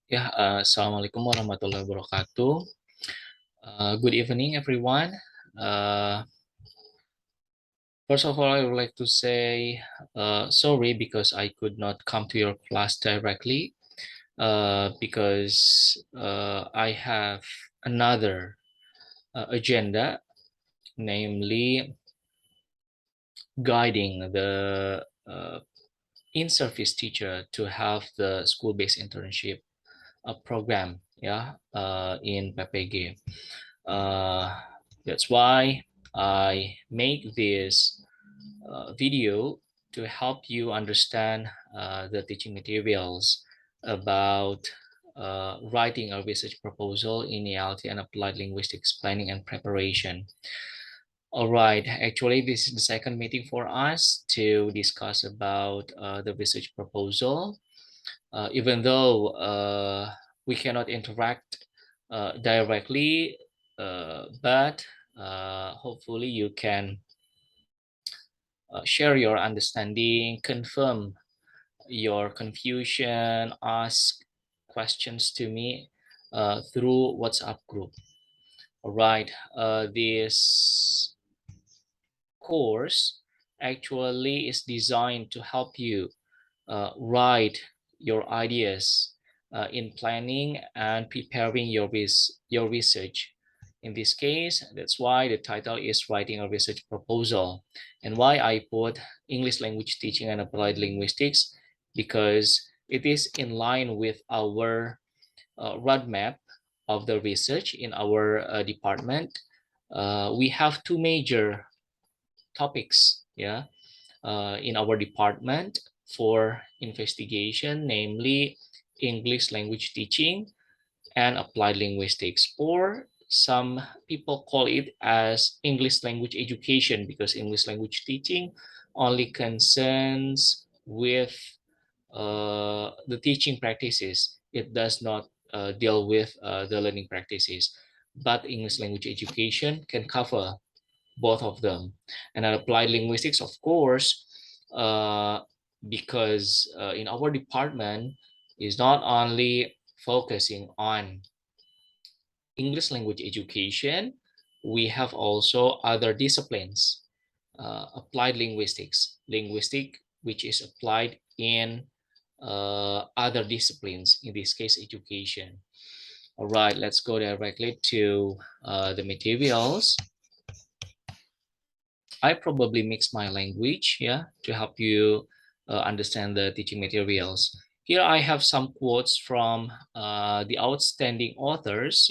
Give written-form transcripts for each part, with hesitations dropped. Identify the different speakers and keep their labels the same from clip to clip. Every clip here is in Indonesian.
Speaker 1: Assalamualaikum warahmatullahi wabarakatuh. Good evening, everyone. Uh, First of all, I would like to say sorry because I could not come to your class directly because I have another agenda, namely guiding the in-service teacher to have the school-based internship program, in PPG. Uh, that's why I make this video to help you understand the teaching materials about writing a research proposal in ELT and applied linguistics planning and preparation. All right, actually, this is the second meeting for us to discuss about the research proposal. Even though we cannot interact directly, but hopefully you can share your understanding, confirm your confusion, ask questions to me through WhatsApp group. All right, this course actually is designed to help you write your ideas in planning and preparing your research. In this case, that's why the title is writing a research proposal. And why I put English language teaching and applied linguistics, because it is in line with our roadmap of the research in our department. We have two major topics, in our department for investigation, namely English language teaching and applied linguistics, or some people call it as English language education, because English language teaching only concerns with the teaching practices. It does not deal with the learning practices, but English language education can cover both of them. And applied linguistics, of course, uh, because in our department is not only focusing on English language education, we have also other disciplines, applied linguistic, which is applied in other disciplines, in this case, education. All right, let's go directly to the materials. I probably mix my language, to help you understand the teaching materials. Here I have some quotes from the outstanding authors,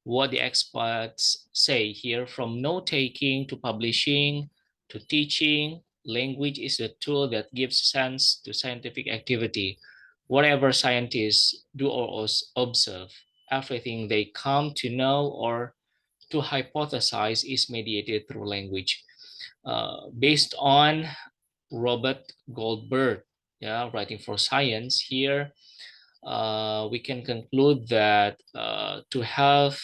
Speaker 1: what the experts say here, from note-taking to publishing to teaching. Language is a tool that gives sense to scientific activity. Whatever scientists do or observe, everything they come to know or to hypothesize is mediated through language. Based on Robert Goldberg, writing for Science, here we can conclude that to have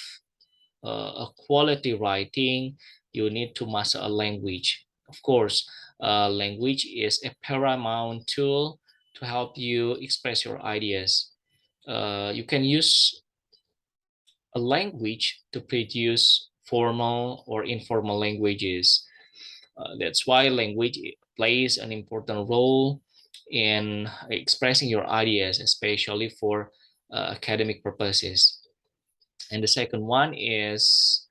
Speaker 1: a quality writing, you need to master a language. Of course, language is a paramount tool to help you express your ideas. You can use a language to produce formal or informal languages. That's why language plays an important role in expressing your ideas, especially for academic purposes. And the second one is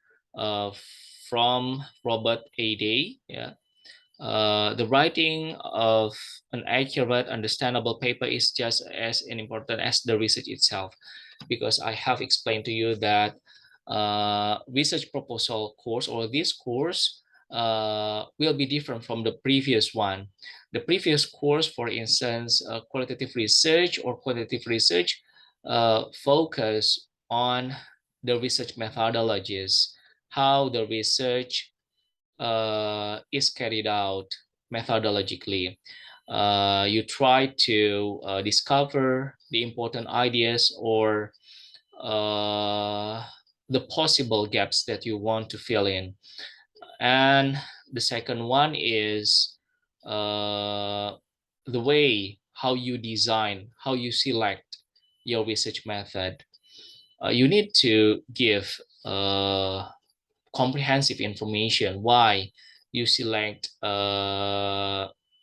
Speaker 1: from Robert A. Day. The writing of an accurate, understandable paper is just as important as the research itself, because I have explained to you that research proposal course, or this course, will be different from the previous one. The previous course, for instance, qualitative research or quantitative research, focus on the research methodologies, how the research is carried out methodologically. You try to discover the important ideas or uh, the possible gaps that you want to fill in. And the second one is the way how you design, how you select your research method. You need to give comprehensive information why you select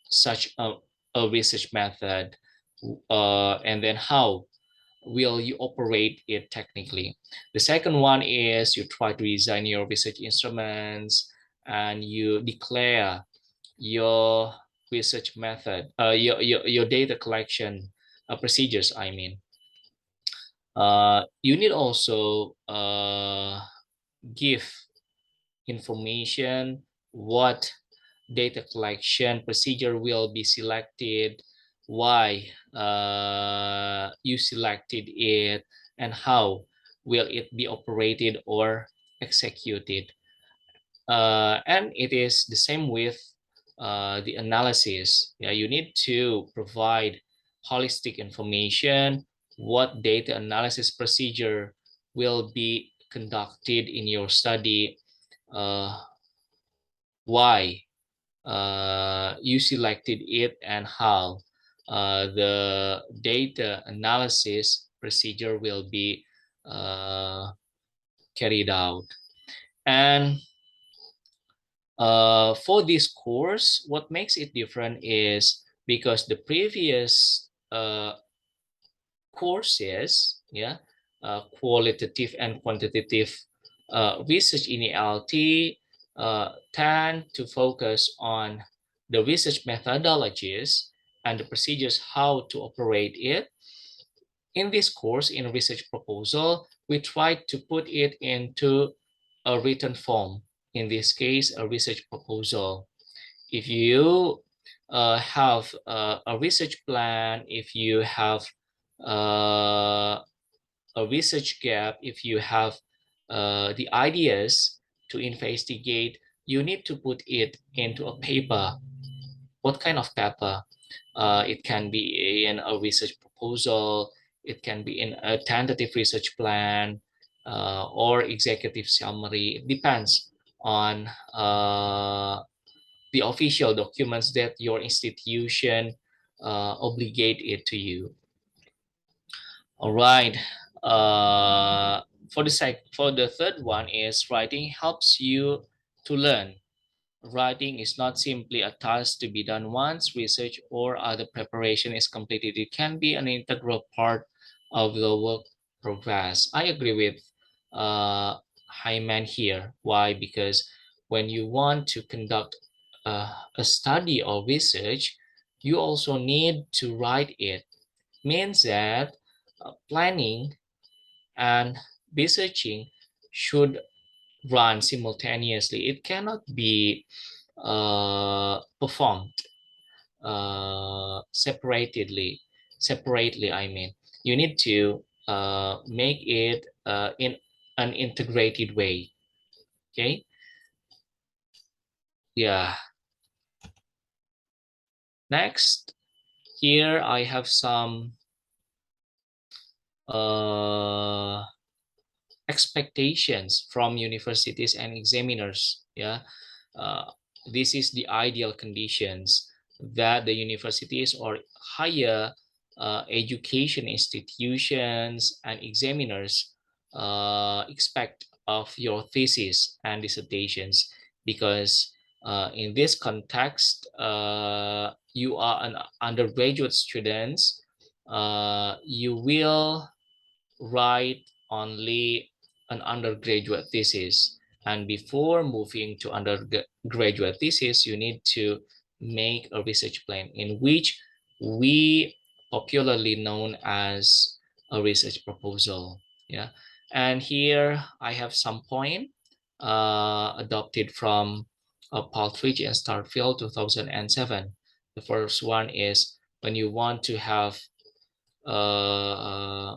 Speaker 1: such a research method, and then how will you operate it technically. The second one is you try to design your research instruments and you declare your research method, your data collection procedures, I mean. You need also give information what data collection procedure will be selected, why you selected it, and how will it be operated or executed. And it is the same with the analysis. Yeah, you need to provide holistic information, what data analysis procedure will be conducted in your study, uh, why you selected it, and how the data analysis procedure will be carried out. And for this course, what makes it different is because the previous courses, yeah, qualitative and quantitative research in ELT tend to focus on the research methodologies and the procedures how to operate it. In this course, in research proposal, we try to put it into a written form. In this case, a research proposal. If you have a research plan, if you have uh, a research gap, if you have the ideas to investigate, you need to put it into a paper. What kind of paper? It can be in a research proposal, it can be in a tentative research plan, or executive summary. It depends on the official documents that your institution obligate it to you. All right. For the third one is writing helps you to learn. Writing is not simply a task to be done once research or other preparation is completed. It can be an integral part of the work progress. I agree with uh, Hyman here. Why? Because when you want to conduct a study or research, you also need to write it. Means that planning and researching should run simultaneously. It cannot be performed separately. I mean, you need to make it in an integrated way. Okay. Yeah. Next, here I have some uh, expectations from universities and examiners. Yeah, this is the ideal conditions that the universities or higher education institutions and examiners expect of your thesis and dissertations, because in this context you are an undergraduate students, you will write only an undergraduate thesis. And before moving to undergraduate thesis, you need to make a research plan in which we popularly known as a research proposal. Yeah. And here I have some point adopted from Partridge and Starfield 2007. The first one is when you want to have uh,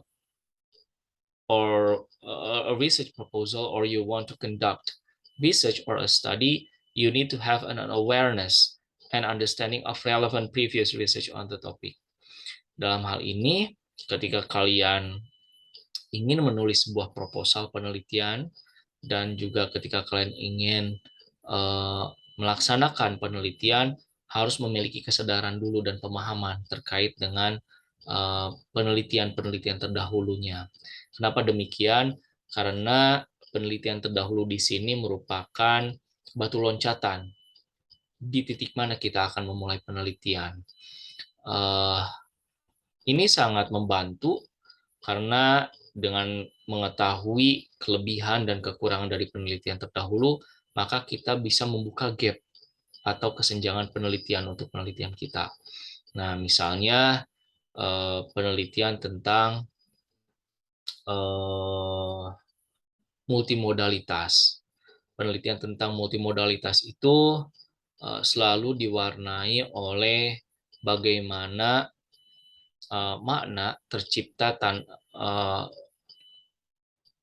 Speaker 1: or a research proposal, or you want to conduct research or a study, you need to have an awareness and understanding of relevant previous research on the topic. Dalam hal ini, ketika kalian ingin menulis sebuah proposal penelitian dan juga ketika kalian ingin melaksanakan penelitian, harus memiliki kesadaran dulu dan pemahaman terkait dengan penelitian-penelitian terdahulunya. Kenapa demikian? Karena penelitian terdahulu di sini merupakan batu loncatan di titik mana kita akan memulai penelitian. Ini sangat membantu karena dengan mengetahui kelebihan dan kekurangan dari penelitian terdahulu, maka kita bisa membuka gap atau kesenjangan penelitian untuk penelitian kita. Nah, misalnya penelitian tentang multimodalitas. Penelitian tentang multimodalitas itu selalu diwarnai oleh bagaimana makna tercipta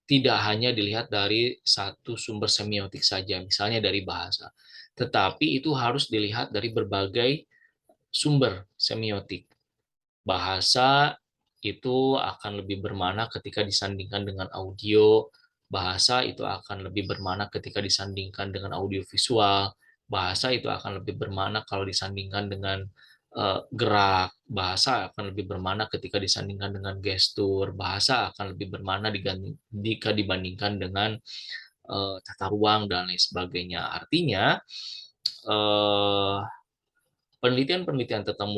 Speaker 1: tidak hanya dilihat dari satu sumber semiotik saja, misalnya dari bahasa, tetapi itu harus dilihat dari berbagai sumber semiotik. Bahasa itu akan lebih bermakna ketika disandingkan dengan audio, bahasa itu akan lebih bermakna ketika disandingkan dengan audiovisual, bahasa itu akan lebih bermakna kalau disandingkan dengan gerak, bahasa akan lebih bermakna ketika disandingkan dengan gestur, bahasa akan lebih bermakna jika dibandingkan dengan tata ruang dan lain sebagainya. Artinya penelitian-penelitian tentang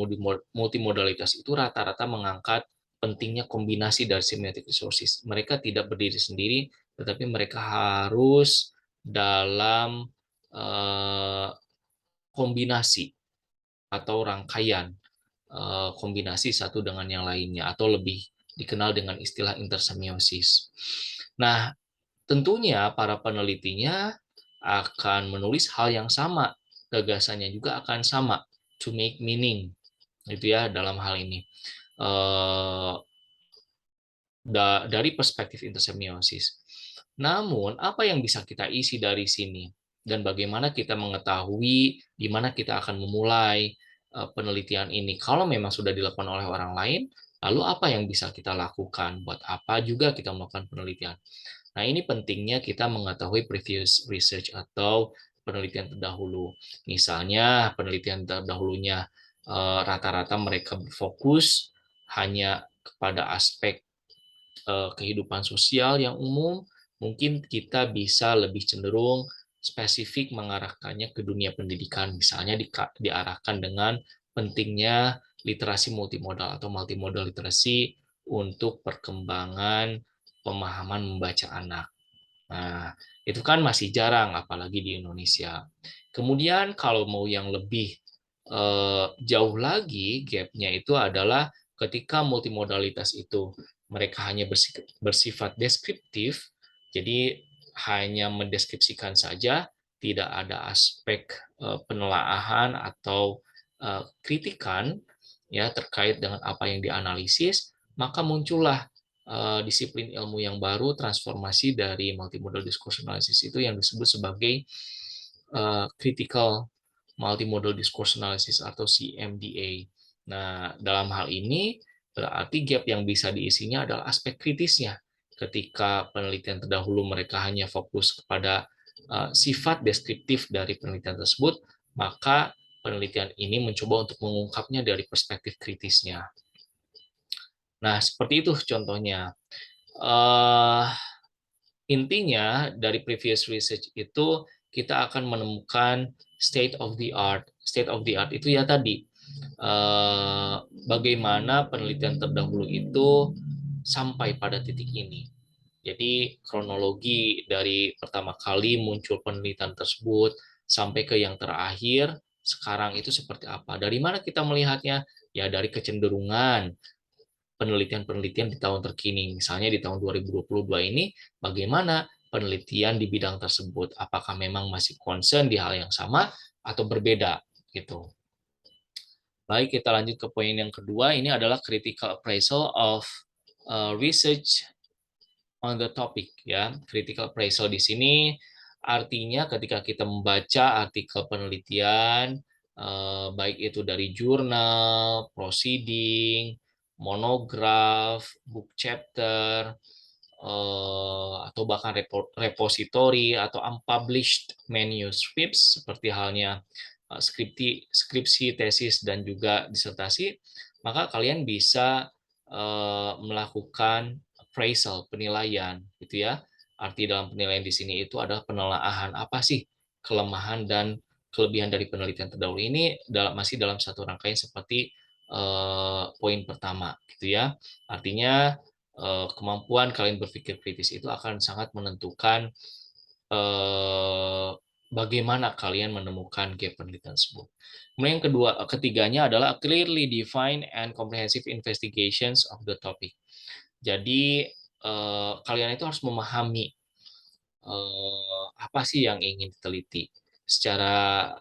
Speaker 1: multimodalitas itu rata-rata mengangkat pentingnya kombinasi dari semiotic resources. Mereka tidak berdiri sendiri, tetapi mereka harus dalam kombinasi atau rangkaian kombinasi satu dengan yang lainnya, atau lebih dikenal dengan istilah intersemiosis. Nah, tentunya para penelitinya akan menulis hal yang sama, gagasannya juga akan sama, to make meaning, gitu ya, dalam hal ini. Dari perspektif intersemiosis. Namun, apa yang bisa kita isi dari sini? Dan bagaimana kita mengetahui di mana kita akan memulai penelitian ini? Kalau memang sudah dilakukan oleh orang lain, lalu apa yang bisa kita lakukan? Buat apa juga kita melakukan penelitian? Nah, ini pentingnya kita mengetahui previous research atau penelitian terdahulu. Misalnya, penelitian terdahulunya rata-rata mereka berfokus hanya kepada aspek kehidupan sosial yang umum, mungkin kita bisa lebih cenderung spesifik mengarahkannya ke dunia pendidikan, misalnya diarahkan dengan pentingnya literasi multimodal atau multimodal literasi untuk perkembangan pemahaman membaca anak. Nah, itu kan masih jarang, apalagi di Indonesia. Kemudian kalau mau yang lebih jauh lagi, gapnya itu adalah ketika multimodalitas itu mereka hanya bersifat deskriptif, jadi hanya mendeskripsikan saja, tidak ada aspek penelaahan atau kritikan ya terkait dengan apa yang dianalisis, maka muncullah disiplin ilmu yang baru, transformasi dari multimodal discourse analysis itu yang disebut sebagai critical multimodal discourse analysis atau CMDA. Nah, dalam hal ini berarti gap yang bisa diisinya adalah aspek kritisnya. Ketika penelitian terdahulu mereka hanya fokus kepada sifat deskriptif dari penelitian tersebut, maka penelitian ini mencoba untuk mengungkapnya dari perspektif kritisnya. Nah, seperti itu contohnya. Intinya dari previous research itu kita akan menemukan state of the art. State of the art itu ya tadi bagaimana penelitian terdahulu itu sampai pada titik ini. Jadi kronologi dari pertama kali muncul penelitian tersebut sampai ke yang terakhir sekarang itu seperti apa? Dari mana kita melihatnya? Ya dari kecenderungan penelitian-penelitian di tahun terkini. Misalnya di tahun 2022 ini, bagaimana penelitian di bidang tersebut? Apakah memang masih concern di hal yang sama atau berbeda? Gitu. Baik, kita lanjut ke poin yang kedua. Ini adalah critical appraisal of research on the topic. Ya, critical appraisal di sini artinya ketika kita membaca artikel penelitian, baik itu dari jurnal, proceeding, monograf, book chapter, atau bahkan repository atau unpublished manuscripts seperti halnya skripsi, tesis, dan juga disertasi, maka kalian bisa melakukan appraisal, penilaian, gitu ya. Arti dalam penilaian di sini itu adalah penelaahan apa sih kelemahan dan kelebihan dari penelitian terdahulu ini masih dalam satu rangkaian seperti poin pertama, gitu ya. Artinya kemampuan kalian berpikir kritis itu akan sangat menentukan bagaimana kalian menemukan gap penelitian tersebut. Kemudian ketiganya adalah clearly define and comprehensive investigations of the topic. Jadi kalian itu harus memahami apa sih yang ingin diteliti secara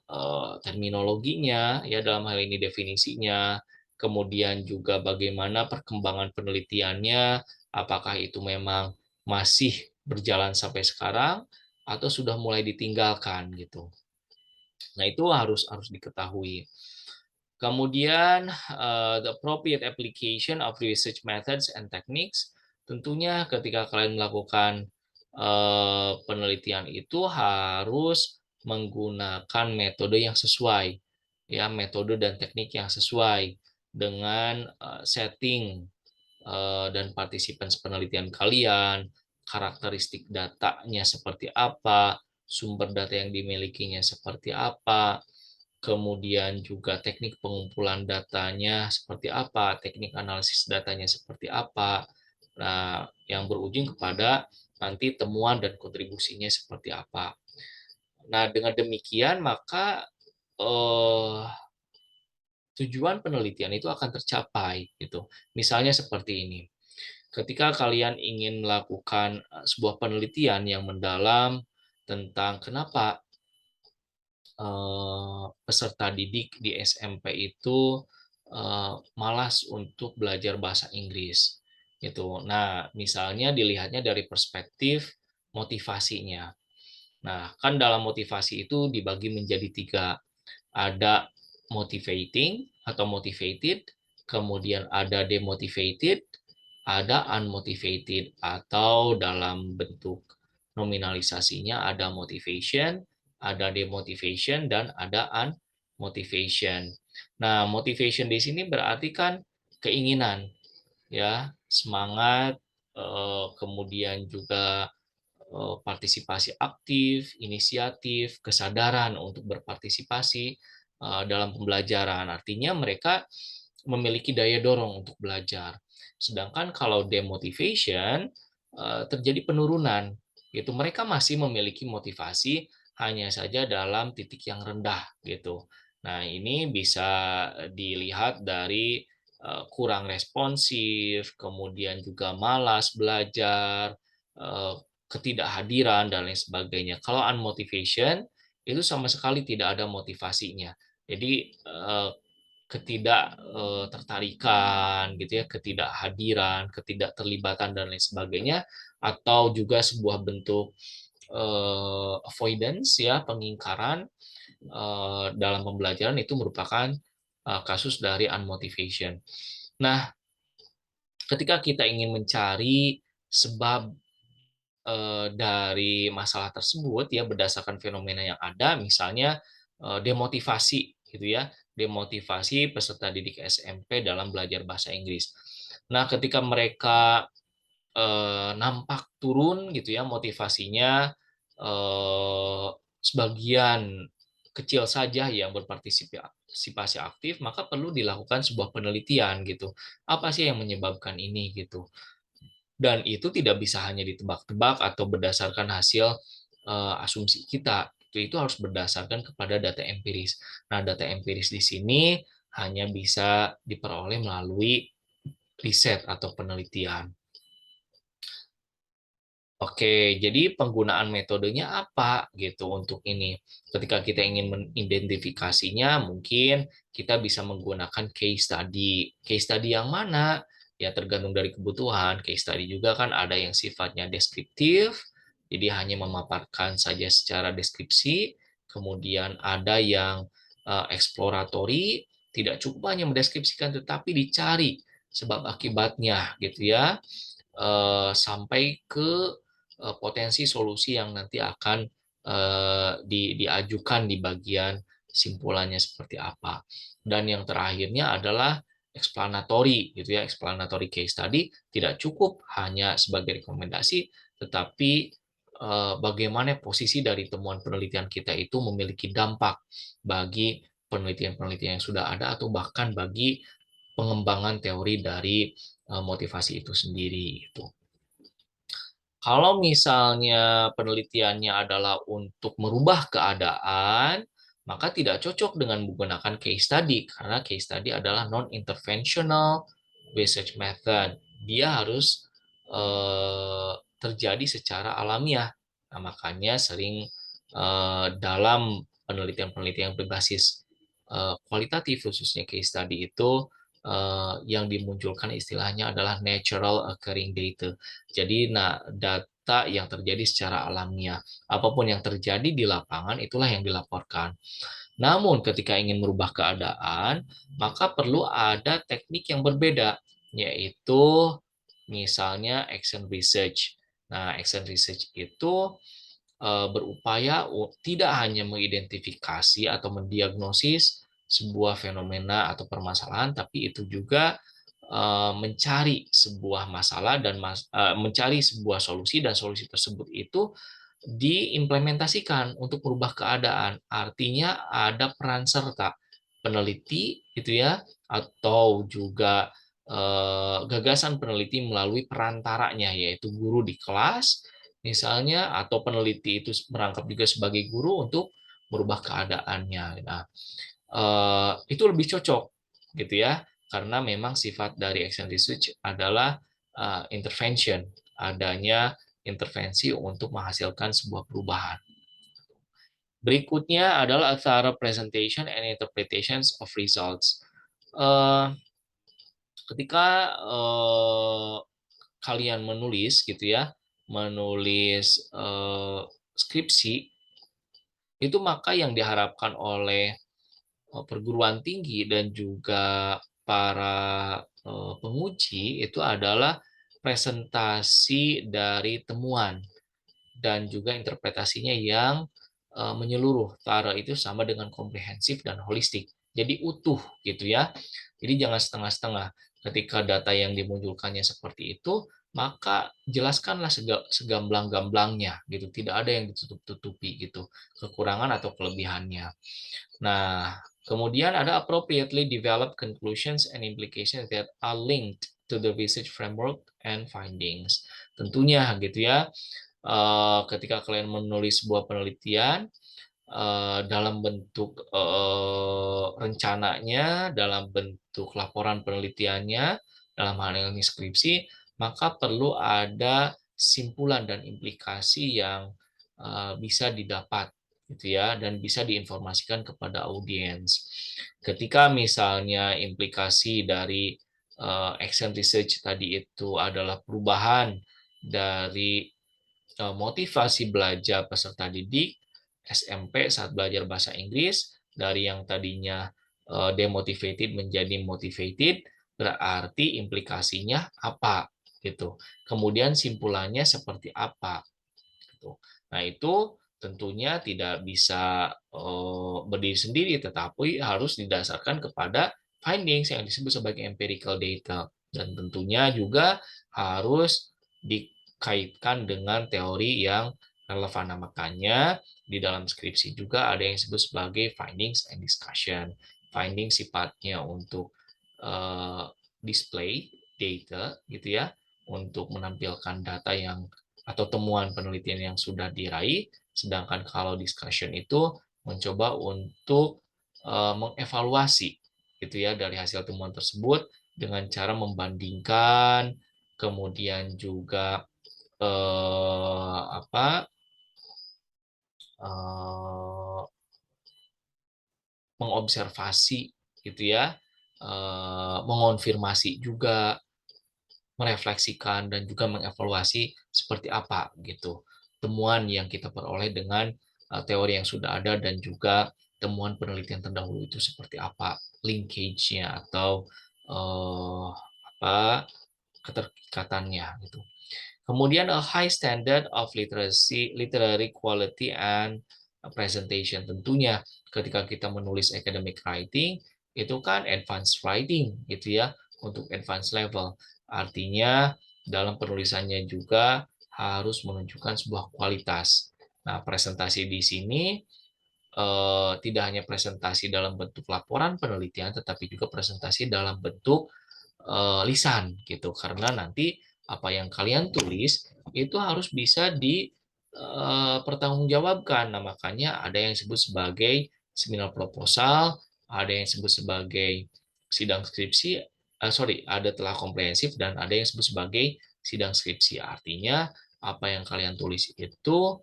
Speaker 1: terminologinya, ya dalam hal ini definisinya, kemudian juga bagaimana perkembangan penelitiannya, apakah itu memang masih berjalan sampai sekarang atau sudah mulai ditinggalkan gitu. Nah, itu harus diketahui. Kemudian the appropriate application of research methods and techniques. Tentunya ketika kalian melakukan penelitian itu harus menggunakan metode yang sesuai, ya metode dan teknik yang sesuai dengan setting dan partisipan penelitian kalian, karakteristik datanya seperti apa, sumber data yang dimilikinya seperti apa, kemudian juga teknik pengumpulan datanya seperti apa, teknik analisis datanya seperti apa. Nah, yang berujung kepada nanti temuan dan kontribusinya seperti apa. Nah, dengan demikian maka tujuan penelitian itu akan tercapai gitu. Misalnya seperti ini. Ketika kalian ingin melakukan sebuah penelitian yang mendalam tentang kenapa peserta didik di SMP itu malas untuk belajar bahasa Inggris gitu. Nah, misalnya dilihatnya dari perspektif motivasinya. Nah, kan dalam motivasi itu dibagi menjadi tiga. Ada motivating atau motivated, kemudian ada demotivated, ada unmotivated, atau dalam bentuk nominalisasinya ada motivation, ada demotivation, dan ada unmotivation. Nah, motivation di sini berarti kan keinginan, ya, semangat, kemudian juga partisipasi aktif, inisiatif, kesadaran untuk berpartisipasi dalam pembelajaran. Artinya mereka memiliki daya dorong untuk belajar. Sedangkan kalau demotivation terjadi penurunan, gitu. Mereka masih memiliki motivasi hanya saja dalam titik yang rendah, gitu. Nah, ini bisa dilihat dari kurang responsif, kemudian juga malas belajar, ketidakhadiran dan lain sebagainya. Kalau unmotivation itu sama sekali tidak ada motivasinya. Jadi ketidak tertarikan gitu ya, ketidakhadiran, ketidakterlibatan dan lain sebagainya, atau juga sebuah bentuk avoidance ya, pengingkaran dalam pembelajaran itu merupakan kasus dari unmotivation. Nah, ketika kita ingin mencari sebab dari masalah tersebut ya berdasarkan fenomena yang ada, misalnya demotivasi gitu ya, demotivasi peserta didik SMP dalam belajar bahasa Inggris. Nah, ketika mereka nampak turun gitu ya motivasinya, sebagian kecil saja yang berpartisipasi aktif, maka perlu dilakukan sebuah penelitian gitu. Apa sih yang menyebabkan ini gitu? Dan itu tidak bisa hanya ditebak-tebak atau berdasarkan hasil asumsi kita. Itu harus berdasarkan kepada data empiris. Nah, data empiris di sini hanya bisa diperoleh melalui riset atau penelitian. Oke, jadi penggunaan metodenya apa gitu untuk ini. Ketika kita ingin mengidentifikasinya, mungkin kita bisa menggunakan case study. Case study yang mana? Ya tergantung dari kebutuhan. Case study juga kan ada yang sifatnya deskriptif, jadi hanya memaparkan saja secara deskripsi. Kemudian ada yang eksploratory, tidak cukup hanya mendeskripsikan tetapi dicari sebab akibatnya gitu ya, sampai ke potensi solusi yang nanti akan diajukan di bagian simpulannya seperti apa. Dan yang terakhirnya adalah explanatory gitu ya, explanatory case study tidak cukup hanya sebagai rekomendasi, tetapi bagaimana posisi dari temuan penelitian kita itu memiliki dampak bagi penelitian-penelitian yang sudah ada atau bahkan bagi pengembangan teori dari motivasi itu sendiri itu. Kalau misalnya penelitiannya adalah untuk merubah keadaan, maka tidak cocok dengan menggunakan case study karena case study adalah non-interventional research method. Dia harus terjadi secara alamiah. Nah, makanya sering dalam penelitian-penelitian berbasis kualitatif khususnya case study itu yang dimunculkan istilahnya adalah natural occurring data. Jadi, data yang terjadi secara alamiah. Apapun yang terjadi di lapangan, itulah yang dilaporkan. Namun, ketika ingin merubah keadaan, maka perlu ada teknik yang berbeda, yaitu misalnya action research. Nah, action research itu berupaya tidak hanya mengidentifikasi atau mendiagnosis sebuah fenomena atau permasalahan, tapi itu juga mencari sebuah masalah dan mencari sebuah solusi, dan solusi tersebut itu diimplementasikan untuk merubah keadaan. Artinya ada peran serta peneliti gitu ya, atau juga gagasan peneliti melalui perantaranya, yaitu guru di kelas misalnya, atau peneliti itu merangkap juga sebagai guru untuk merubah keadaannya. Nah, itu lebih cocok gitu ya, karena memang sifat dari action research adalah intervention, adanya intervensi untuk menghasilkan sebuah perubahan. Berikutnya adalah a thorough presentation and interpretations of results. Ketika kalian menulis gitu ya, menulis skripsi, itu maka yang diharapkan oleh perguruan tinggi dan juga para penguji itu adalah presentasi dari temuan dan juga interpretasinya yang menyeluruh. Tara itu sama dengan komprehensif dan holistik. Jadi utuh gitu ya. Jadi jangan setengah-setengah. Ketika data yang dimunculkannya seperti itu, maka jelaskanlah segamblang-gamblangnya gitu. Tidak ada yang ditutup-tutupi gitu, kekurangan atau kelebihannya. Nah, kemudian ada appropriately developed conclusions and implications that are linked to the research framework and findings. Tentunya gitu ya, ketika kalian menulis sebuah penelitian dalam bentuk rencananya, dalam bentuk laporan penelitiannya, dalam hal ini skripsi, maka perlu ada simpulan dan implikasi yang bisa didapat gitu ya, dan bisa diinformasikan kepada audiens. Ketika misalnya implikasi dari action research tadi itu adalah perubahan dari motivasi belajar peserta didik SMP saat belajar bahasa Inggris, dari yang tadinya demotivated menjadi motivated, berarti implikasinya apa gitu. Kemudian simpulannya seperti apa gitu. Nah, itu tentunya tidak bisa berdiri sendiri, tetapi harus didasarkan kepada findings yang disebut sebagai empirical data, dan tentunya juga harus dikaitkan dengan teori yang relevan. Nah, makanya di dalam skripsi juga ada yang disebut sebagai findings and discussion. Finding sifatnya untuk display data gitu ya, untuk menampilkan data yang atau temuan penelitian yang sudah diraih, sedangkan kalau discussion itu mencoba untuk mengevaluasi gitu ya dari hasil temuan tersebut dengan cara membandingkan, kemudian juga apa mengobservasi gitu ya, mengonfirmasi juga, merefleksikan dan juga mengevaluasi seperti apa gitu temuan yang kita peroleh dengan teori yang sudah ada, dan juga temuan penelitian terdahulu itu seperti apa linkage-nya atau apa keterikatannya gitu. Kemudian a high standard of literacy, literary quality and presentation. Tentunya ketika kita menulis academic writing, itu kan advanced writing gitu ya, untuk advanced level. Artinya dalam penulisannya juga harus menunjukkan sebuah kualitas. Nah, presentasi di sini tidak hanya presentasi dalam bentuk laporan penelitian, tetapi juga presentasi dalam bentuk lisan gitu. Karena nanti apa yang kalian tulis itu harus bisa dipertanggungjawabkan. Nah, makanya ada yang disebut sebagai seminar proposal, ada yang disebut sebagai sidang skripsi, ada telah komprehensif dan ada yang disebut sebagai sidang skripsi. Artinya apa yang kalian tulis itu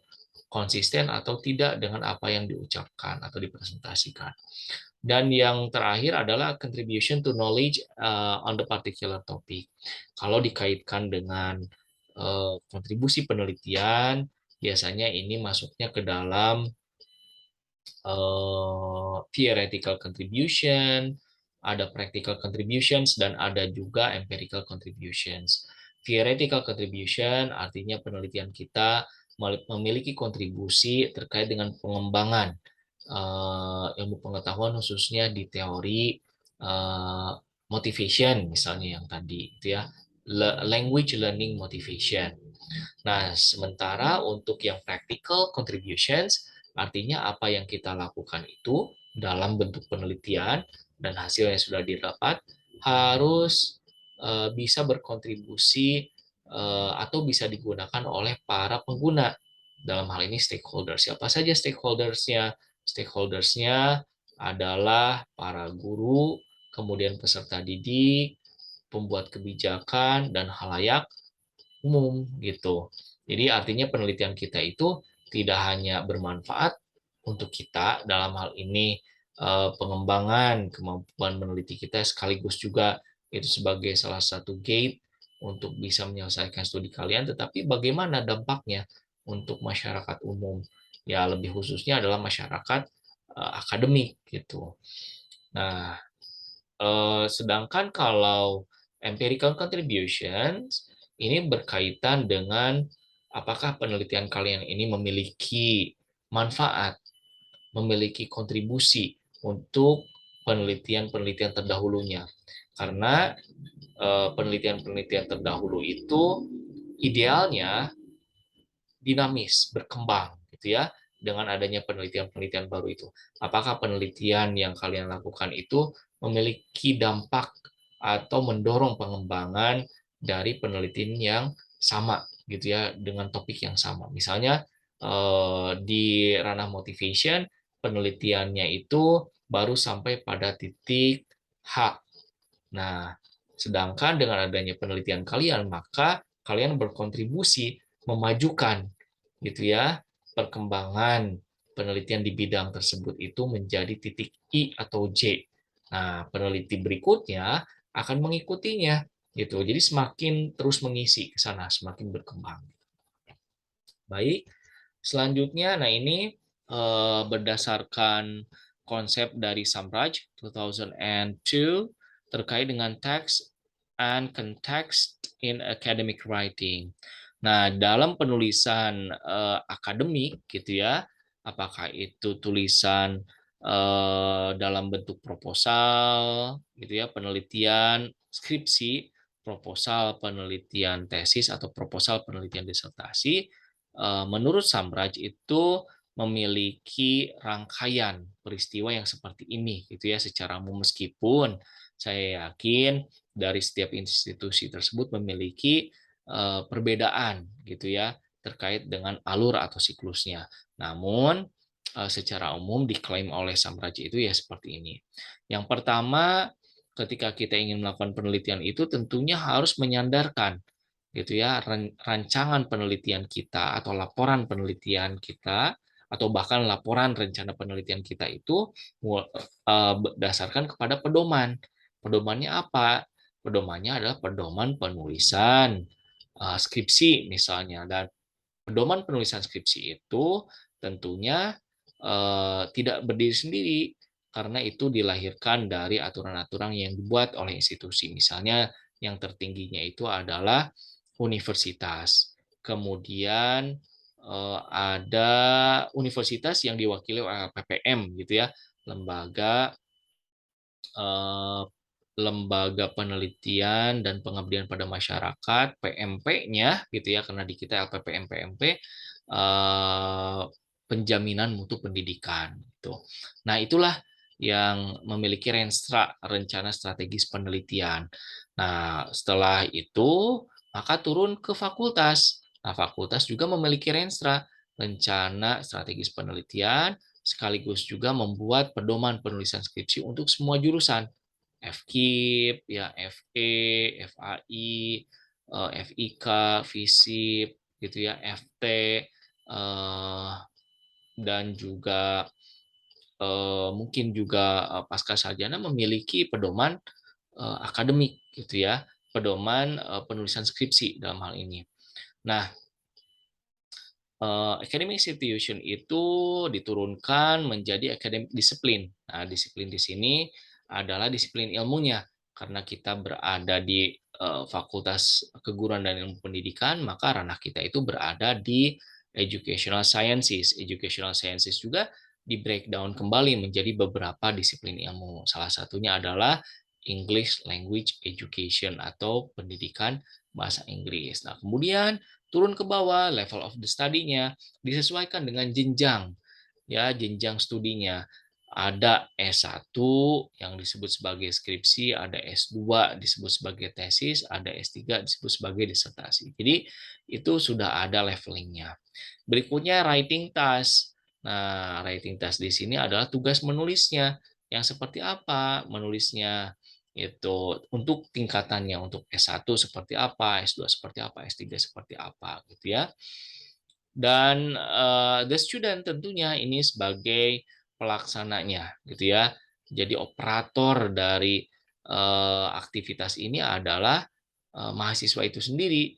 Speaker 1: konsisten atau tidak dengan apa yang diucapkan atau dipresentasikan. Dan yang terakhir adalah contribution to knowledge on the particular topic. Kalau dikaitkan dengan kontribusi penelitian, biasanya ini masuknya ke dalam theoretical contribution, ada practical contributions, dan ada juga empirical contributions. Theoretical contribution artinya penelitian kita memiliki kontribusi terkait dengan pengembangan ilmu pengetahuan khususnya di teori motivation misalnya yang tadi itu ya, language learning motivation. Nah, sementara untuk yang practical contributions, artinya apa yang kita lakukan itu dalam bentuk penelitian dan hasil yang sudah didapat harus bisa berkontribusi atau bisa digunakan oleh para pengguna. Dalam hal ini stakeholders. Siapa saja stakeholdersnya? Stakeholdersnya adalah para guru, kemudian peserta didik, pembuat kebijakan, dan halayak umum gitu. Jadi artinya penelitian kita itu tidak hanya bermanfaat untuk kita dalam hal ini pengembangan kemampuan meneliti kita, sekaligus juga itu sebagai salah satu gate untuk bisa menyelesaikan studi kalian, tetapi bagaimana dampaknya untuk masyarakat umum, ya lebih khususnya adalah masyarakat akademik gitu. Nah, sedangkan kalau empirical contributions ini berkaitan dengan apakah penelitian kalian ini memiliki manfaat, memiliki kontribusi untuk penelitian-penelitian terdahulunya. Karena penelitian-penelitian terdahulu itu idealnya dinamis, berkembang gitu ya dengan adanya penelitian-penelitian baru itu. Apakah penelitian yang kalian lakukan itu memiliki dampak atau mendorong pengembangan dari penelitian yang sama gitu ya dengan topik yang sama. Misalnya di ranah motivation penelitiannya itu baru sampai pada titik H. Nah, sedangkan dengan adanya penelitian kalian, maka kalian berkontribusi memajukan gitu ya perkembangan penelitian di bidang tersebut itu menjadi titik I atau J. Nah, peneliti berikutnya akan mengikutinya gitu. Jadi semakin terus mengisi ke sana, semakin berkembang. Baik, selanjutnya nah ini berdasarkan konsep dari Samraj 2002 terkait dengan text and context in academic writing. Nah, dalam penulisan akademik gitu ya, apakah itu tulisan dalam bentuk proposal gitu ya, penelitian, skripsi, proposal penelitian tesis atau proposal penelitian disertasi, menurut Samraj itu memiliki rangkaian peristiwa yang seperti ini gitu ya secara umum, meskipun saya yakin dari setiap institusi tersebut memiliki perbedaan gitu ya terkait dengan alur atau siklusnya. Namun secara umum diklaim oleh Samraj itu ya seperti ini. Yang pertama, ketika kita ingin melakukan penelitian itu tentunya harus menyandarkan gitu ya rancangan penelitian kita atau laporan penelitian kita atau bahkan laporan rencana penelitian kita itu berdasarkan kepada pedoman. Pedomannya apa? Pedomannya adalah pedoman penulisan skripsi misalnya, dan pedoman penulisan skripsi itu tentunya tidak berdiri sendiri karena itu dilahirkan dari aturan-aturan yang dibuat oleh institusi. Misalnya yang tertingginya itu adalah universitas. Kemudian ada universitas yang diwakili oleh LPPM gitu ya, lembaga eh, lembaga penelitian dan pengabdian pada masyarakat, PMP-nya gitu ya, karena di kita LPPM PMP, penjaminan mutu pendidikan gitu. Nah, itulah yang memiliki Renstra, rencana strategis penelitian. Nah, setelah itu maka turun ke fakultas. Nah, fakultas juga memiliki Renstra, rencana strategis penelitian, sekaligus juga membuat pedoman penulisan skripsi untuk semua jurusan. FKIP, ya FE, FAI, FIK, FISIP, gitu ya, FT, dan juga mungkin juga pasca sarjana memiliki pedoman akademik, gitu ya, pedoman penulisan skripsi dalam hal ini. Nah, academic institution itu diturunkan menjadi academic disiplin. Nah, disiplin di sini adalah disiplin ilmunya. Karena kita berada di Fakultas Keguruan dan Ilmu Pendidikan, maka ranah kita itu berada di Educational Sciences. Educational Sciences juga di breakdown kembali menjadi beberapa disiplin ilmu. Salah satunya adalah English Language Education atau pendidikan bahasa Inggris. Nah, kemudian turun ke bawah level of the study-nya disesuaikan dengan jenjang, ya, jenjang studinya. Ada S1 yang disebut sebagai skripsi, ada S2 disebut sebagai tesis, ada S3 disebut sebagai disertasi. Jadi itu sudah ada levelingnya. Berikutnya writing task. Nah, writing task di sini adalah tugas menulisnya. Yang seperti apa menulisnya? Itu untuk tingkatannya, untuk S1 seperti apa, S2 seperti apa, S3 seperti apa gitu ya. Dan the student tentunya ini sebagai pelaksananya gitu ya. Jadi operator dari aktivitas ini adalah mahasiswa itu sendiri.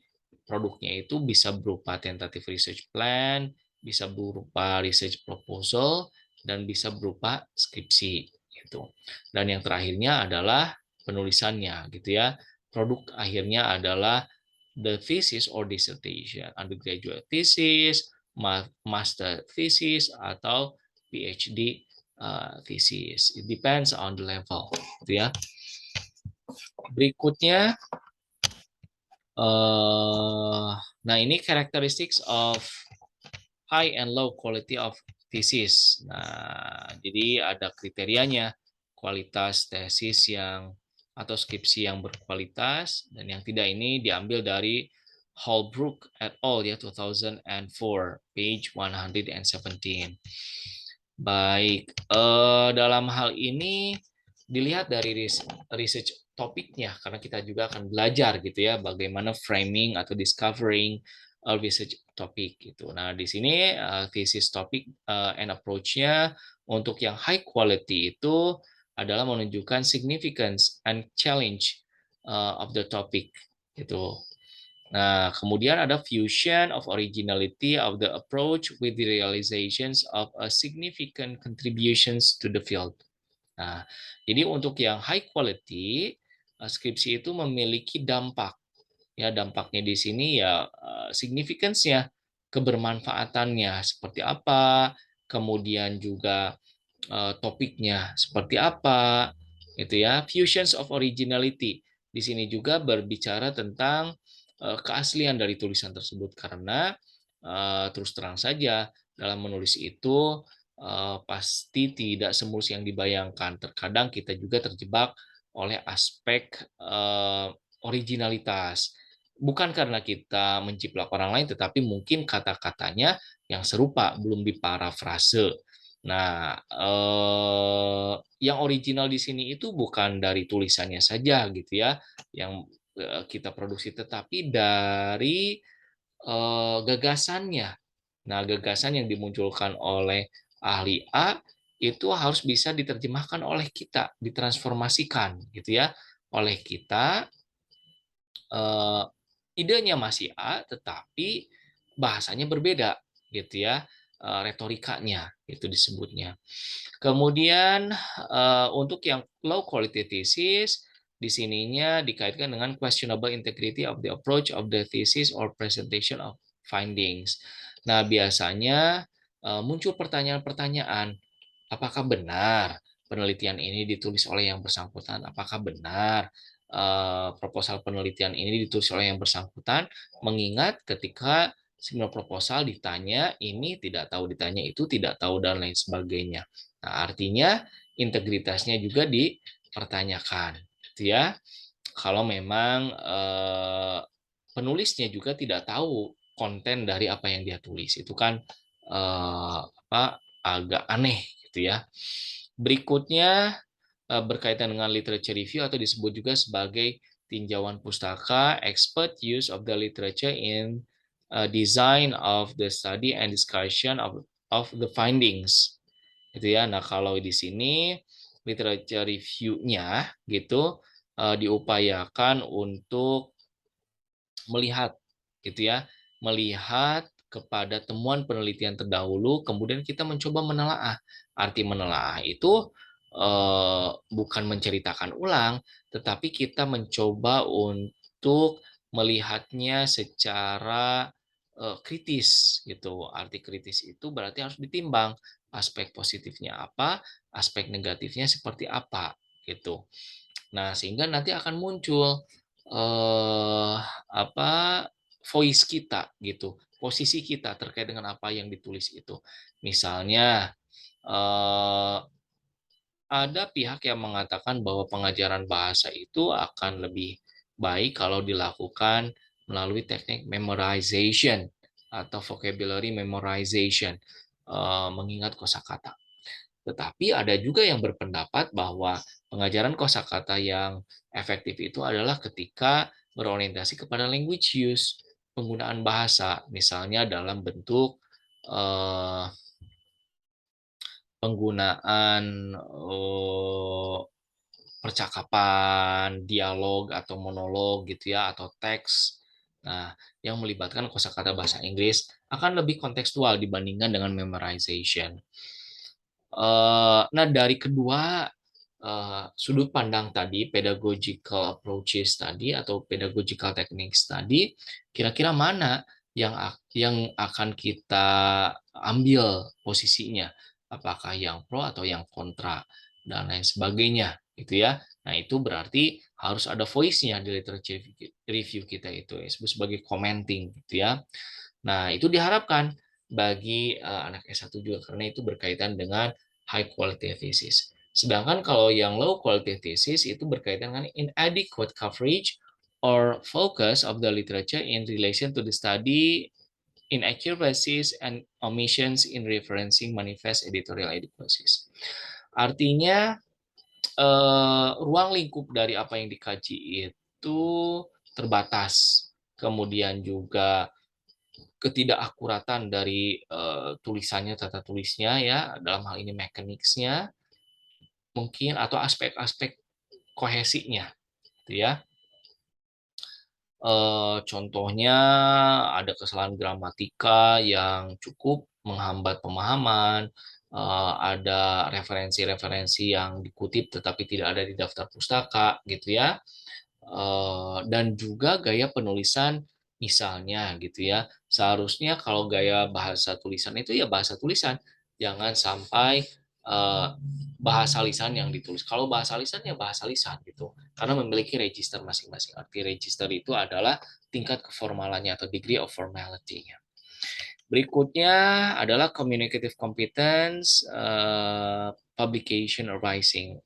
Speaker 1: Produknya itu bisa berupa tentative research plan, bisa berupa research proposal, dan bisa berupa skripsi gitu. Dan yang terakhirnya adalah penulisannya gitu ya. Produk akhirnya adalah the thesis or dissertation, undergraduate thesis, master thesis, atau PhD thesis. It depends on the level, gitu ya. Berikutnya, nah ini characteristics of high and low quality of thesis. Nah, jadi ada kriterianya, kualitas tesis yang atau skripsi yang berkualitas, dan yang tidak ini diambil dari Holbrook et al. Ya 2004, page 117. Baik, dalam hal ini dilihat dari research topiknya, karena kita juga akan belajar gitu ya bagaimana framing atau discovering a research topic gitu. Nah, di sini thesis topic and approach-nya untuk yang high quality itu adalah menunjukkan significance and challenge of the topic gitu. Nah, kemudian ada fusion of originality of the approach with the realizations of a significant contributions to the field. Nah, jadi untuk yang high quality, skripsi itu memiliki dampak. Ya, dampaknya di sini ya significance-nya, kebermanfaatannya seperti apa, kemudian juga topiknya seperti apa, gitu ya. Fusions of originality. Di sini juga berbicara tentang keaslian dari tulisan tersebut karena terus terang saja dalam menulis itu pasti tidak semulus yang dibayangkan. Terkadang kita juga terjebak oleh aspek originalitas. Bukan karena kita menjiplak orang lain, tetapi mungkin kata-katanya yang serupa, belum diparafrase. Nah, yang original di sini itu bukan dari tulisannya saja gitu ya, yang kita produksi, tetapi dari gagasannya. Nah, gagasan yang dimunculkan oleh ahli A itu harus bisa diterjemahkan oleh kita, ditransformasikan gitu ya, oleh kita. Idenya masih A, tetapi bahasanya berbeda gitu ya, retorikanya itu disebutnya. Kemudian untuk yang low quality thesis di sininya dikaitkan dengan questionable integrity of the approach of the thesis or presentation of findings. Nah, biasanya muncul pertanyaan-pertanyaan, apakah benar penelitian ini ditulis oleh yang bersangkutan, apakah benar proposal penelitian ini ditulis oleh yang bersangkutan, mengingat ketika seminar proposal ditanya ini tidak tahu, ditanya itu tidak tahu, dan lain sebagainya. Nah, artinya integritasnya juga dipertanyakan, gitu ya. Kalau memang penulisnya juga tidak tahu konten dari apa yang dia tulis, itu kan agak aneh, gitu ya. Berikutnya berkaitan dengan literature review atau disebut juga sebagai tinjauan pustaka, expert use of the literature in design of the study and discussion of the findings, gitu ya. Nah, kalau di sini literature review-nya gitu diupayakan untuk melihat, gitu ya, melihat kepada temuan penelitian terdahulu, kemudian kita mencoba menelaah. Arti menelaah itu bukan menceritakan ulang, tetapi kita mencoba untuk melihatnya secara kritis, gitu. Arti kritis itu berarti harus ditimbang aspek positifnya apa, aspek negatifnya seperti apa, gitu. Nah, sehingga nanti akan muncul eh, apa voice kita gitu, posisi kita terkait dengan apa yang ditulis itu. Misalnya ada pihak yang mengatakan bahwa pengajaran bahasa itu akan lebih baik kalau dilakukan melalui teknik memorization atau vocabulary memorization, mengingat kosakata. Tetapi ada juga yang berpendapat bahwa pengajaran kosakata yang efektif itu adalah ketika berorientasi kepada language use, penggunaan bahasa, misalnya dalam bentuk eh, penggunaan percakapan, dialog atau monolog gitu ya, atau teks. Nah, yang melibatkan kosakata bahasa Inggris akan lebih kontekstual dibandingkan dengan memorization. Nah, dari kedua sudut pandang tadi, pedagogical approaches tadi atau pedagogical techniques tadi, kira-kira mana yang akan kita ambil posisinya? Apakah yang pro atau yang kontra dan lain sebagainya, gitu ya. Nah, itu berarti harus ada voice-nya di literature review kita itu, disebut sebagai commenting, gitu ya. Nah, itu diharapkan bagi anak S1 juga karena itu berkaitan dengan high quality thesis. Sedangkan kalau yang low quality thesis itu berkaitan dengan inadequate coverage or focus of the literature in relation to the study, inaccuracies and omissions in referencing manifest editorial adequacies. Artinya ruang lingkup dari apa yang dikaji itu terbatas. Kemudian juga ketidakakuratan dari tulisannya, tata tulisnya ya, dalam hal ini mechanics-nya mungkin, atau aspek-aspek kohesinya, gitu ya. Contohnya ada kesalahan gramatika yang cukup menghambat pemahaman, ada referensi-referensi yang dikutip tetapi tidak ada di daftar pustaka, gitu ya. Dan juga gaya penulisan misalnya, gitu ya. Seharusnya kalau gaya bahasa tulisan itu ya bahasa tulisan, jangan sampai bahasa lisan yang ditulis. Kalau bahasa lisan ya bahasa lisan gitu, karena memiliki register masing-masing. Arti register itu adalah tingkat keformalannya atau degree of formality-nya. Berikutnya adalah communicative competence, publication or writing.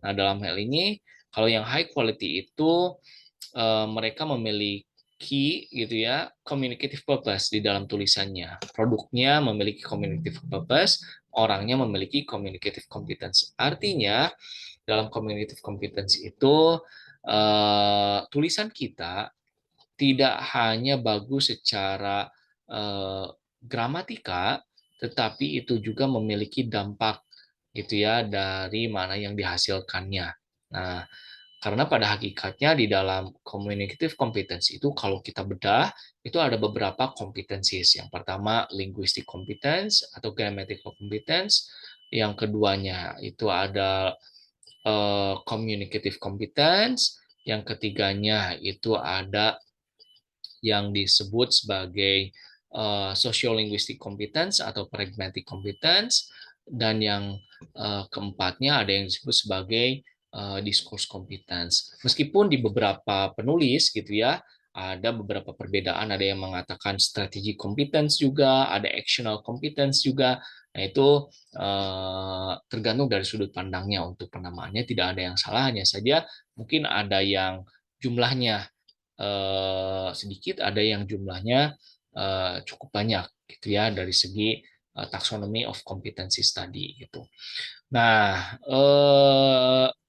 Speaker 1: Nah, dalam hal ini, kalau yang high quality itu mereka memiliki gitu ya communicative purpose di dalam tulisannya. Produknya memiliki communicative purpose, orangnya memiliki communicative competence. Artinya dalam communicative competence itu tulisan kita tidak hanya bagus secara gramatika, tetapi itu juga memiliki dampak gitu ya dari mana yang dihasilkannya. Nah, karena pada hakikatnya di dalam communicative competence itu kalau kita bedah, itu ada beberapa competencies. Yang pertama linguistic competence atau grammatical competence. Yang keduanya itu ada communicative competence. Yang ketiganya itu ada yang disebut sebagai sociolinguistic competence atau pragmatic competence. Dan yang keempatnya ada yang disebut sebagai discourse competence. Meskipun di beberapa penulis gitu ya, ada beberapa perbedaan, ada yang mengatakan strategic competence juga, ada actional competence juga. Nah, itu tergantung dari sudut pandangnya untuk penamaannya, tidak ada yang salah, hanya saja mungkin ada yang jumlahnya sedikit, ada yang jumlahnya cukup banyak gitu ya dari segi taxonomy of competency study gitu. Nah,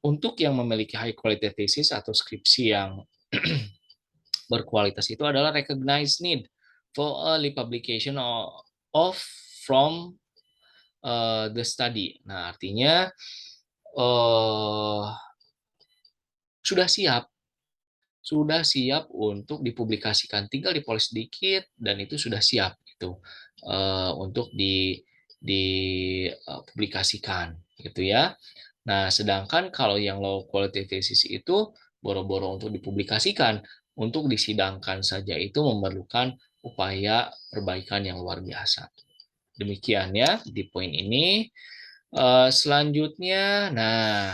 Speaker 1: untuk yang memiliki high quality thesis atau skripsi yang berkualitas itu adalah recognized need for early publication of from the study. Nah, artinya uh, sudah siap untuk dipublikasikan, tinggal dipoles sedikit dan itu sudah siap gitu untuk dipublikasikan gitu ya. Nah, sedangkan kalau yang low quality thesis itu boro-boro untuk dipublikasikan, untuk disidangkan saja itu memerlukan upaya perbaikan yang luar biasa. Demikian ya di poin ini. Selanjutnya, nah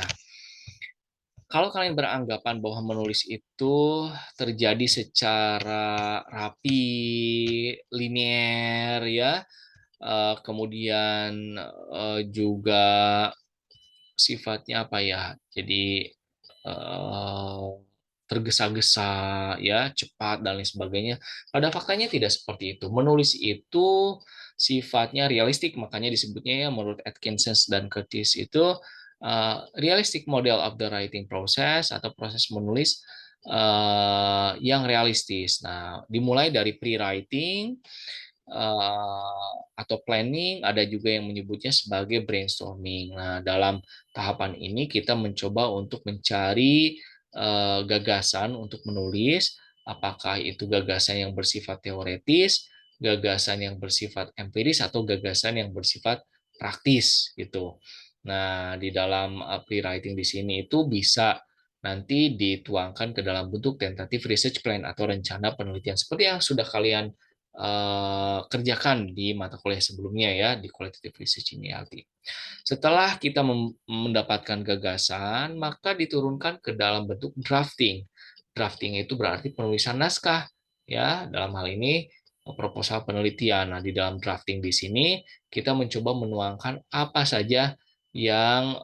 Speaker 1: kalau kalian beranggapan bahwa menulis itu terjadi secara rapi, linier ya, kemudian juga sifatnya apa ya? Jadi eh, tergesa-gesa ya, cepat dan lain sebagainya. Pada faktanya tidak seperti itu. Menulis itu sifatnya realistik, makanya disebutnya ya menurut Atkinson dan Curtis itu realistic model of the writing process atau proses menulis yang realistis. Nah, dimulai dari pre-writing atau planning, ada juga yang menyebutnya sebagai brainstorming. Nah, dalam tahapan ini kita mencoba untuk mencari gagasan untuk menulis, apakah itu gagasan yang bersifat teoretis, gagasan yang bersifat empiris, atau gagasan yang bersifat praktis gitu. Nah, di dalam pre-writing di sini itu bisa nanti dituangkan ke dalam bentuk tentative research plan atau rencana penelitian seperti yang sudah kalian kerjakan di mata kuliah sebelumnya ya di qualitative research ini arti. Setelah kita mendapatkan gagasan, maka diturunkan ke dalam bentuk drafting. Drafting itu berarti penulisan naskah ya dalam hal ini proposal penelitian. Nah, di dalam drafting di sini kita mencoba menuangkan apa saja yang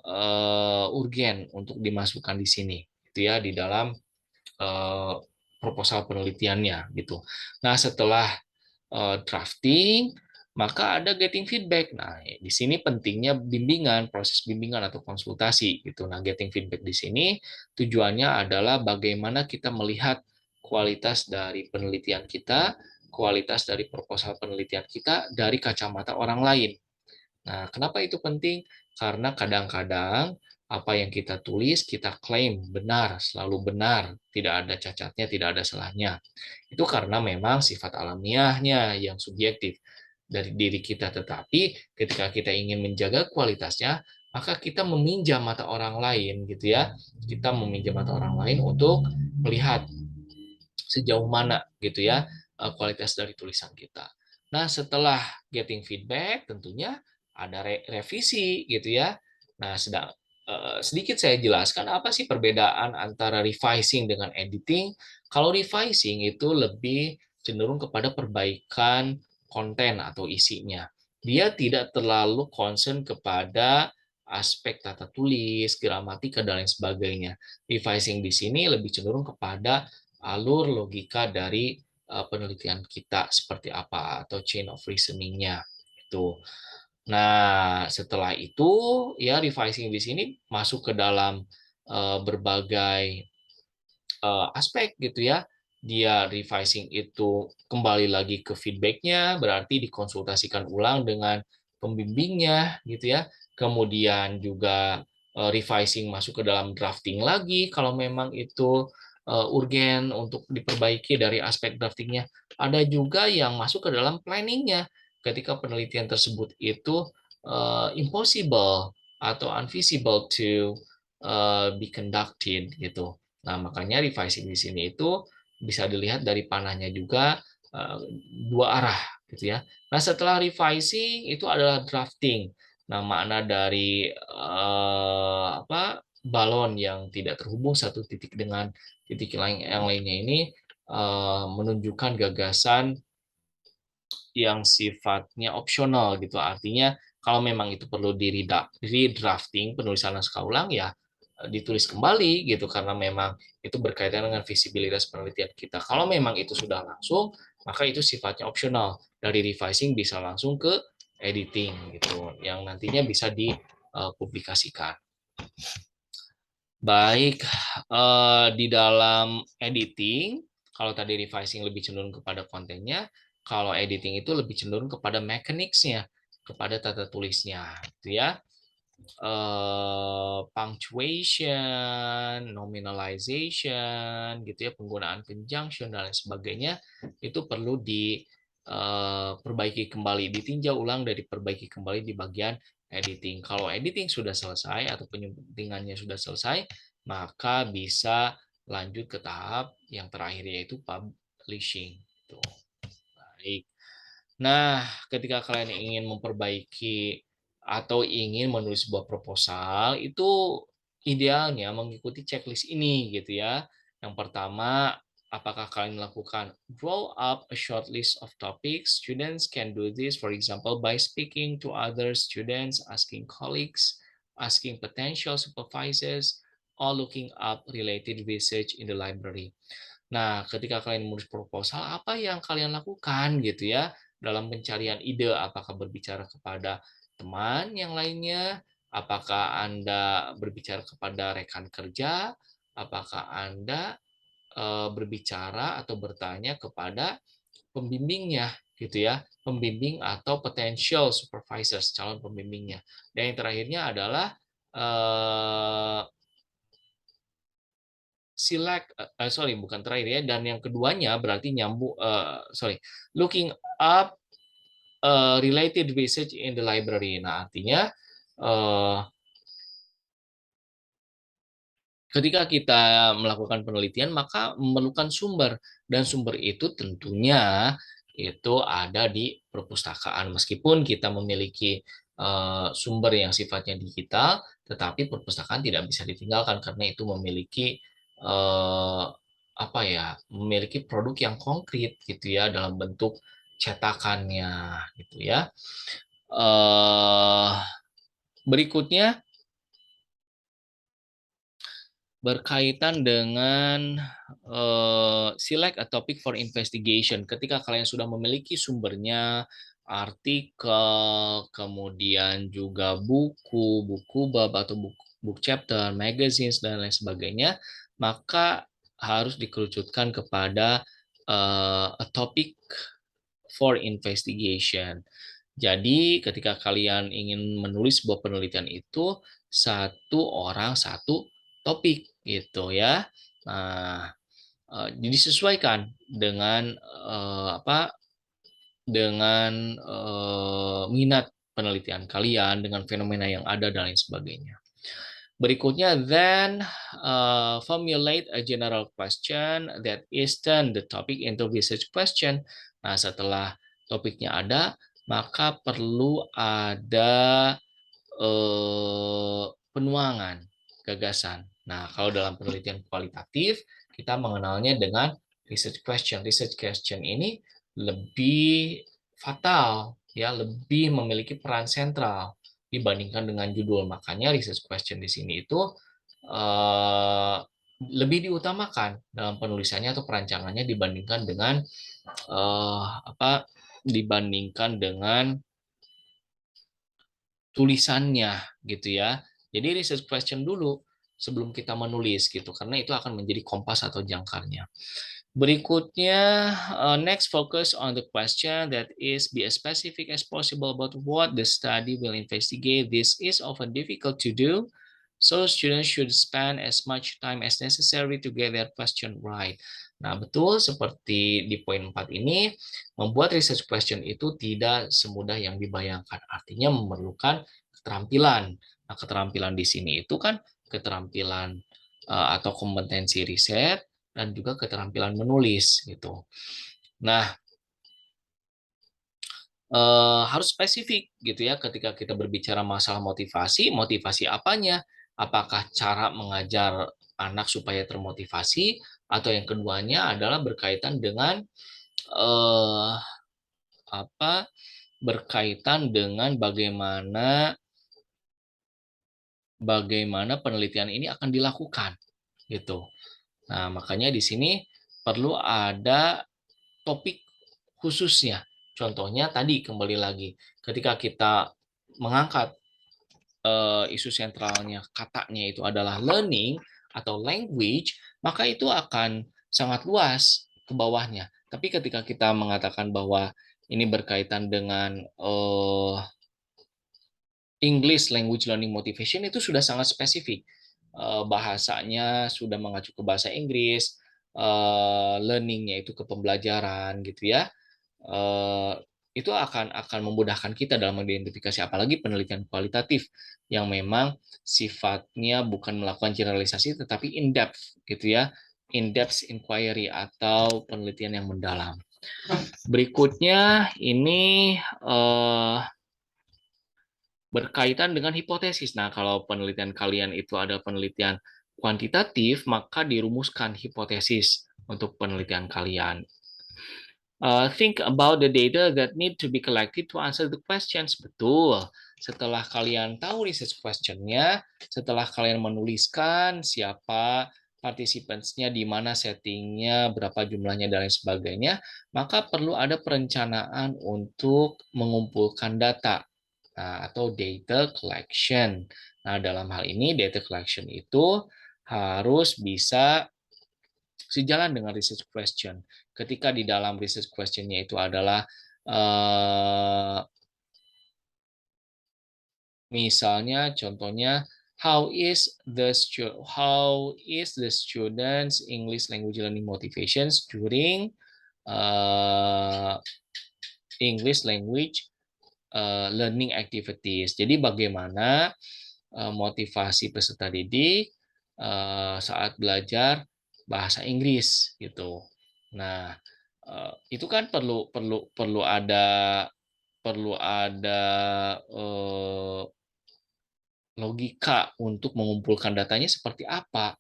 Speaker 1: urgen untuk dimasukkan di sini gitu ya di dalam uh, proposal penelitiannya gitu. Nah, setelah drafting, maka ada getting feedback. Nah, di sini pentingnya bimbingan, proses bimbingan atau konsultasi gitu. Nah, getting feedback di sini tujuannya adalah bagaimana kita melihat kualitas dari penelitian kita, kualitas dari proposal penelitian kita dari kacamata orang lain. Nah, kenapa itu penting? Karena kadang-kadang apa yang kita tulis, kita klaim benar, selalu benar, tidak ada cacatnya, tidak ada salahnya. Itu karena memang sifat alamiahnya yang subjektif dari diri kita. Tetapi ketika kita ingin menjaga kualitasnya, maka kita meminjam mata orang lain, gitu ya. Kita meminjam mata orang lain untuk melihat sejauh mana, gitu ya, kualitas dari tulisan kita. Nah, setelah getting feedback, tentunya ada revisi, gitu ya. Nah, sedikit saya jelaskan apa sih perbedaan antara revising dengan editing. Kalau revising itu lebih cenderung kepada perbaikan konten atau isinya. Dia tidak terlalu concern kepada aspek tata tulis, gramatika, dan lain sebagainya. Revising di sini lebih cenderung kepada alur logika dari penelitian kita seperti apa atau chain of reasoningnya itu. Nah, setelah itu ya revising di sini masuk ke dalam berbagai aspek gitu ya. Dia revising itu kembali lagi ke feedbacknya, berarti dikonsultasikan ulang dengan pembimbingnya gitu ya. Kemudian juga revising masuk ke dalam drafting lagi kalau memang itu urgen untuk diperbaiki dari aspek draftingnya. Ada juga yang masuk ke dalam planningnya ketika penelitian tersebut itu impossible atau unfeasible to be conducted gitu. Nah, makanya revising di sini itu bisa dilihat dari panahnya juga dua arah gitu ya. Nah, setelah revising itu adalah drafting. Nah, makna dari balon yang tidak terhubung satu titik dengan titik lain yang lainnya ini menunjukkan gagasan yang sifatnya opsional gitu. Artinya kalau memang itu perlu di redrafting penulisan naskah ulang ya ditulis kembali gitu karena memang itu berkaitan dengan visibilitas penelitian kita. Kalau memang itu sudah langsung, maka itu sifatnya opsional. Dari revising bisa langsung ke editing gitu yang nantinya bisa dipublikasikan. Baik, di dalam editing, kalau tadi revising lebih cenderung kepada kontennya, kalau editing itu lebih cenderung kepada mechanics-nya, kepada tata tulisnya, gitu ya. Punctuation, nominalization, gitu ya, penggunaan conjunction dan lain sebagainya, itu perlu diperbaiki kembali, ditinjau ulang dan diperbaiki kembali di bagian editing. Kalau editing sudah selesai atau penyuntingannya sudah selesai, maka bisa lanjut ke tahap yang terakhir yaitu publishing. Tuh. Baik. Nah, ketika kalian ingin memperbaiki atau ingin menulis sebuah proposal, itu idealnya mengikuti checklist ini gitu ya. Yang pertama, apakah kalian melakukan draw up a short list of topics? Students can do this, for example, by speaking to other students, asking colleagues, asking potential supervisors, or looking up related research in the library. Nah, ketika kalian menulis proposal, apa yang kalian lakukan gitu ya dalam pencarian ide? Apakah berbicara kepada teman yang lainnya? Apakah Anda berbicara kepada rekan kerja? Apakah Anda berbicara atau bertanya kepada pembimbingnya gitu ya, pembimbing atau potential supervisors, calon pembimbingnya. Dan yang terakhirnya adalah eh, sorry bukan terakhir ya, dan yang keduanya berarti nyambung looking up related research in the library. Nah, artinya uh, ketika kita melakukan penelitian maka memerlukan sumber, dan sumber itu tentunya itu ada di perpustakaan. Meskipun kita memiliki sumber yang sifatnya digital, tetapi perpustakaan tidak bisa ditinggalkan karena itu memiliki eh, memiliki produk yang konkret gitu ya dalam bentuk cetakannya gitu ya. Eh, Berikutnya berkaitan dengan select a topic for investigation. Ketika kalian sudah memiliki sumbernya, artikel, kemudian juga buku, buku bab atau buku book chapter, magazines dan lain sebagainya, maka harus dikerucutkan kepada a topic for investigation. Jadi ketika kalian ingin menulis sebuah penelitian itu satu orang satu topik gitu ya. Nah, jadi disesuaikan dengan minat penelitian kalian, dengan fenomena yang ada dan lain sebagainya. Berikutnya, then formulate a general question that is turn the topic into research question. Nah, setelah topiknya ada, maka perlu ada penuangan gagasan. Nah, kalau dalam penelitian kualitatif, kita mengenalnya dengan research question. Research question ini lebih fatal, ya, lebih memiliki peran sentral dibandingkan dengan judul. Makanya research question di sini itu eh, lebih diutamakan dalam penulisannya atau perancangannya dibandingkan dengan eh, apa dibandingkan dengan tulisannya gitu ya. Jadi research question dulu sebelum kita menulis gitu karena itu akan menjadi kompas atau jangkarnya. Berikutnya, next focus on the question that is be as specific as possible about what the study will investigate. This is often difficult to do, so students should spend as much time as necessary to get their question right. Nah, betul seperti di poin 4 ini, membuat research question itu tidak semudah yang dibayangkan. Artinya memerlukan keterampilan. Nah, keterampilan di sini itu kan keterampilan atau kompetensi riset dan juga keterampilan menulis gitu. Nah, harus spesifik gitu ya ketika kita berbicara masalah motivasi, motivasi apanya? Apakah cara mengajar anak supaya termotivasi atau yang keduanya adalah berkaitan dengan eh, apa? Berkaitan dengan bagaimana penelitian ini akan dilakukan gitu. Nah, makanya di sini perlu ada topik khususnya. Contohnya tadi kembali lagi, ketika kita mengangkat isu sentralnya katanya itu adalah learning atau language, maka itu akan sangat luas ke bawahnya. Tapi ketika kita mengatakan bahwa ini berkaitan dengan English language learning motivation itu sudah sangat spesifik. Bahasanya sudah mengacu ke bahasa Inggris, learningnya itu ke pembelajaran gitu ya. Eh, itu akan memudahkan kita dalam mengidentifikasi apalagi penelitian kualitatif yang memang sifatnya bukan melakukan generalisasi tetapi in depth gitu ya, in depth inquiry atau penelitian yang mendalam. Berikutnya ini berkaitan dengan hipotesis. Nah, kalau penelitian kalian itu ada penelitian kuantitatif, maka dirumuskan hipotesis untuk penelitian kalian. Think about the data that need to be collected to answer the questions. Betul. Setelah kalian tahu research question-nya, setelah kalian menuliskan siapa participants-nya, di mana settingnya, berapa jumlahnya, dan lain sebagainya, maka perlu ada perencanaan untuk mengumpulkan data. Nah, atau data collection. Nah, dalam hal ini data collection itu harus bisa sejalan dengan research question. Ketika di dalam research question-nya itu adalah misalnya contohnya how is the students English language learning motivations during English language learning activities. Jadi bagaimana motivasi peserta didik saat belajar bahasa Inggris gitu. Nah, itu kan perlu ada logika untuk mengumpulkan datanya seperti apa,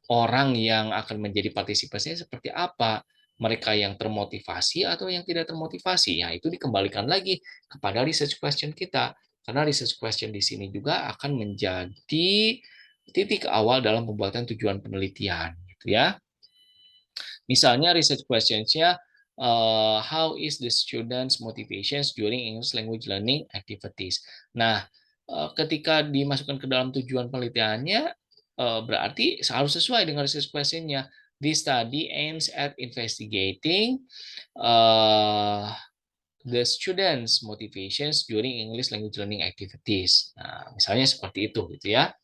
Speaker 1: orang yang akan menjadi partisipasinya seperti apa, mereka yang termotivasi atau yang tidak termotivasi. Ya, itu dikembalikan lagi kepada research question kita. Karena research question di sini juga akan menjadi titik awal dalam pembuatan tujuan penelitian, gitu ya. Misalnya research questions-nya how is the students motivations during English language learning activities. Nah, ketika dimasukkan ke dalam tujuan penelitiannya berarti harus sesuai dengan research question-nya. This study aims at investigating the students motivations during English language learning activities. Nah, misalnya seperti itu gitu ya.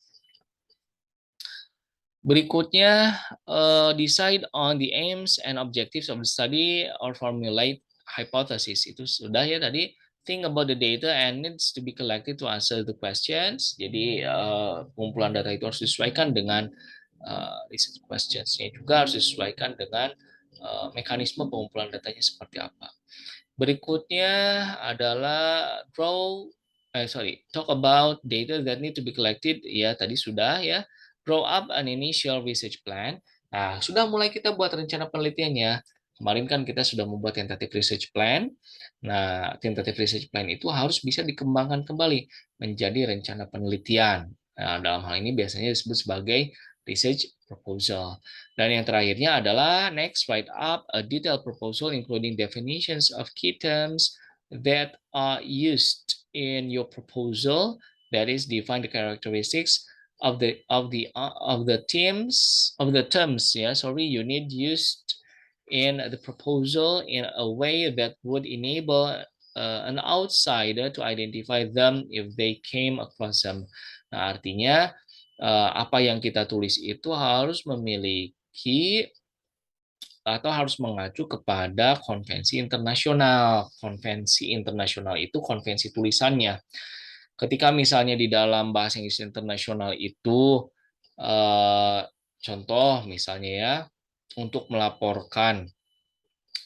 Speaker 1: Berikutnya, decide on the aims and objectives of the study or formulate hypothesis. Itu sudah ya tadi. Think about the data and needs to be collected to answer the questions. Jadi, pengumpulan data itu harus disesuaikan dengan research questions-nya juga harus disesuaikan dengan mekanisme pengumpulan datanya seperti apa. Berikutnya adalah talk about data that need to be collected. Ya, tadi sudah ya. Draw up an initial research plan. Nah, sudah mulai kita buat rencana penelitiannya. Kemarin kan kita sudah membuat tentative research plan. Nah, tentative research plan itu harus bisa dikembangkan kembali menjadi rencana penelitian. Nah, dalam hal ini biasanya disebut sebagai research proposal. Dan yang terakhirnya adalah next, write up a detailed proposal including definitions of key terms that are used in your proposal. That is, define the characteristics of the terms. Yeah, sorry, you need used in the proposal in a way that would enable an outsider to identify them if they came across them. Nah, artinya apa yang kita tulis itu harus memiliki atau harus mengacu kepada konvensi internasional. Konvensi internasional itu konvensi tulisannya. Ketika misalnya di dalam bahasa Inggris internasional itu contoh misalnya ya untuk melaporkan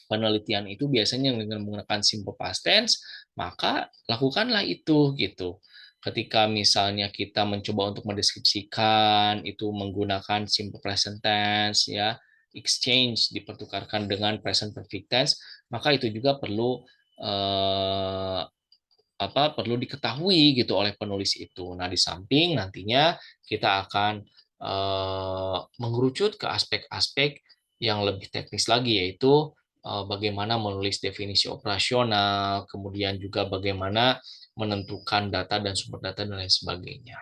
Speaker 1: penelitian itu biasanya dengan menggunakan simple past tense, maka lakukanlah itu gitu. Ketika misalnya kita mencoba untuk mendeskripsikan itu menggunakan simple present tense ya, exchange dipertukarkan dengan present perfect tense, maka itu juga perlu diketahui gitu oleh penulis itu. Nah, di samping nantinya kita akan mengerucut ke aspek-aspek yang lebih teknis lagi, yaitu bagaimana menulis definisi operasional, kemudian juga bagaimana menentukan data dan sumber data dan lain sebagainya.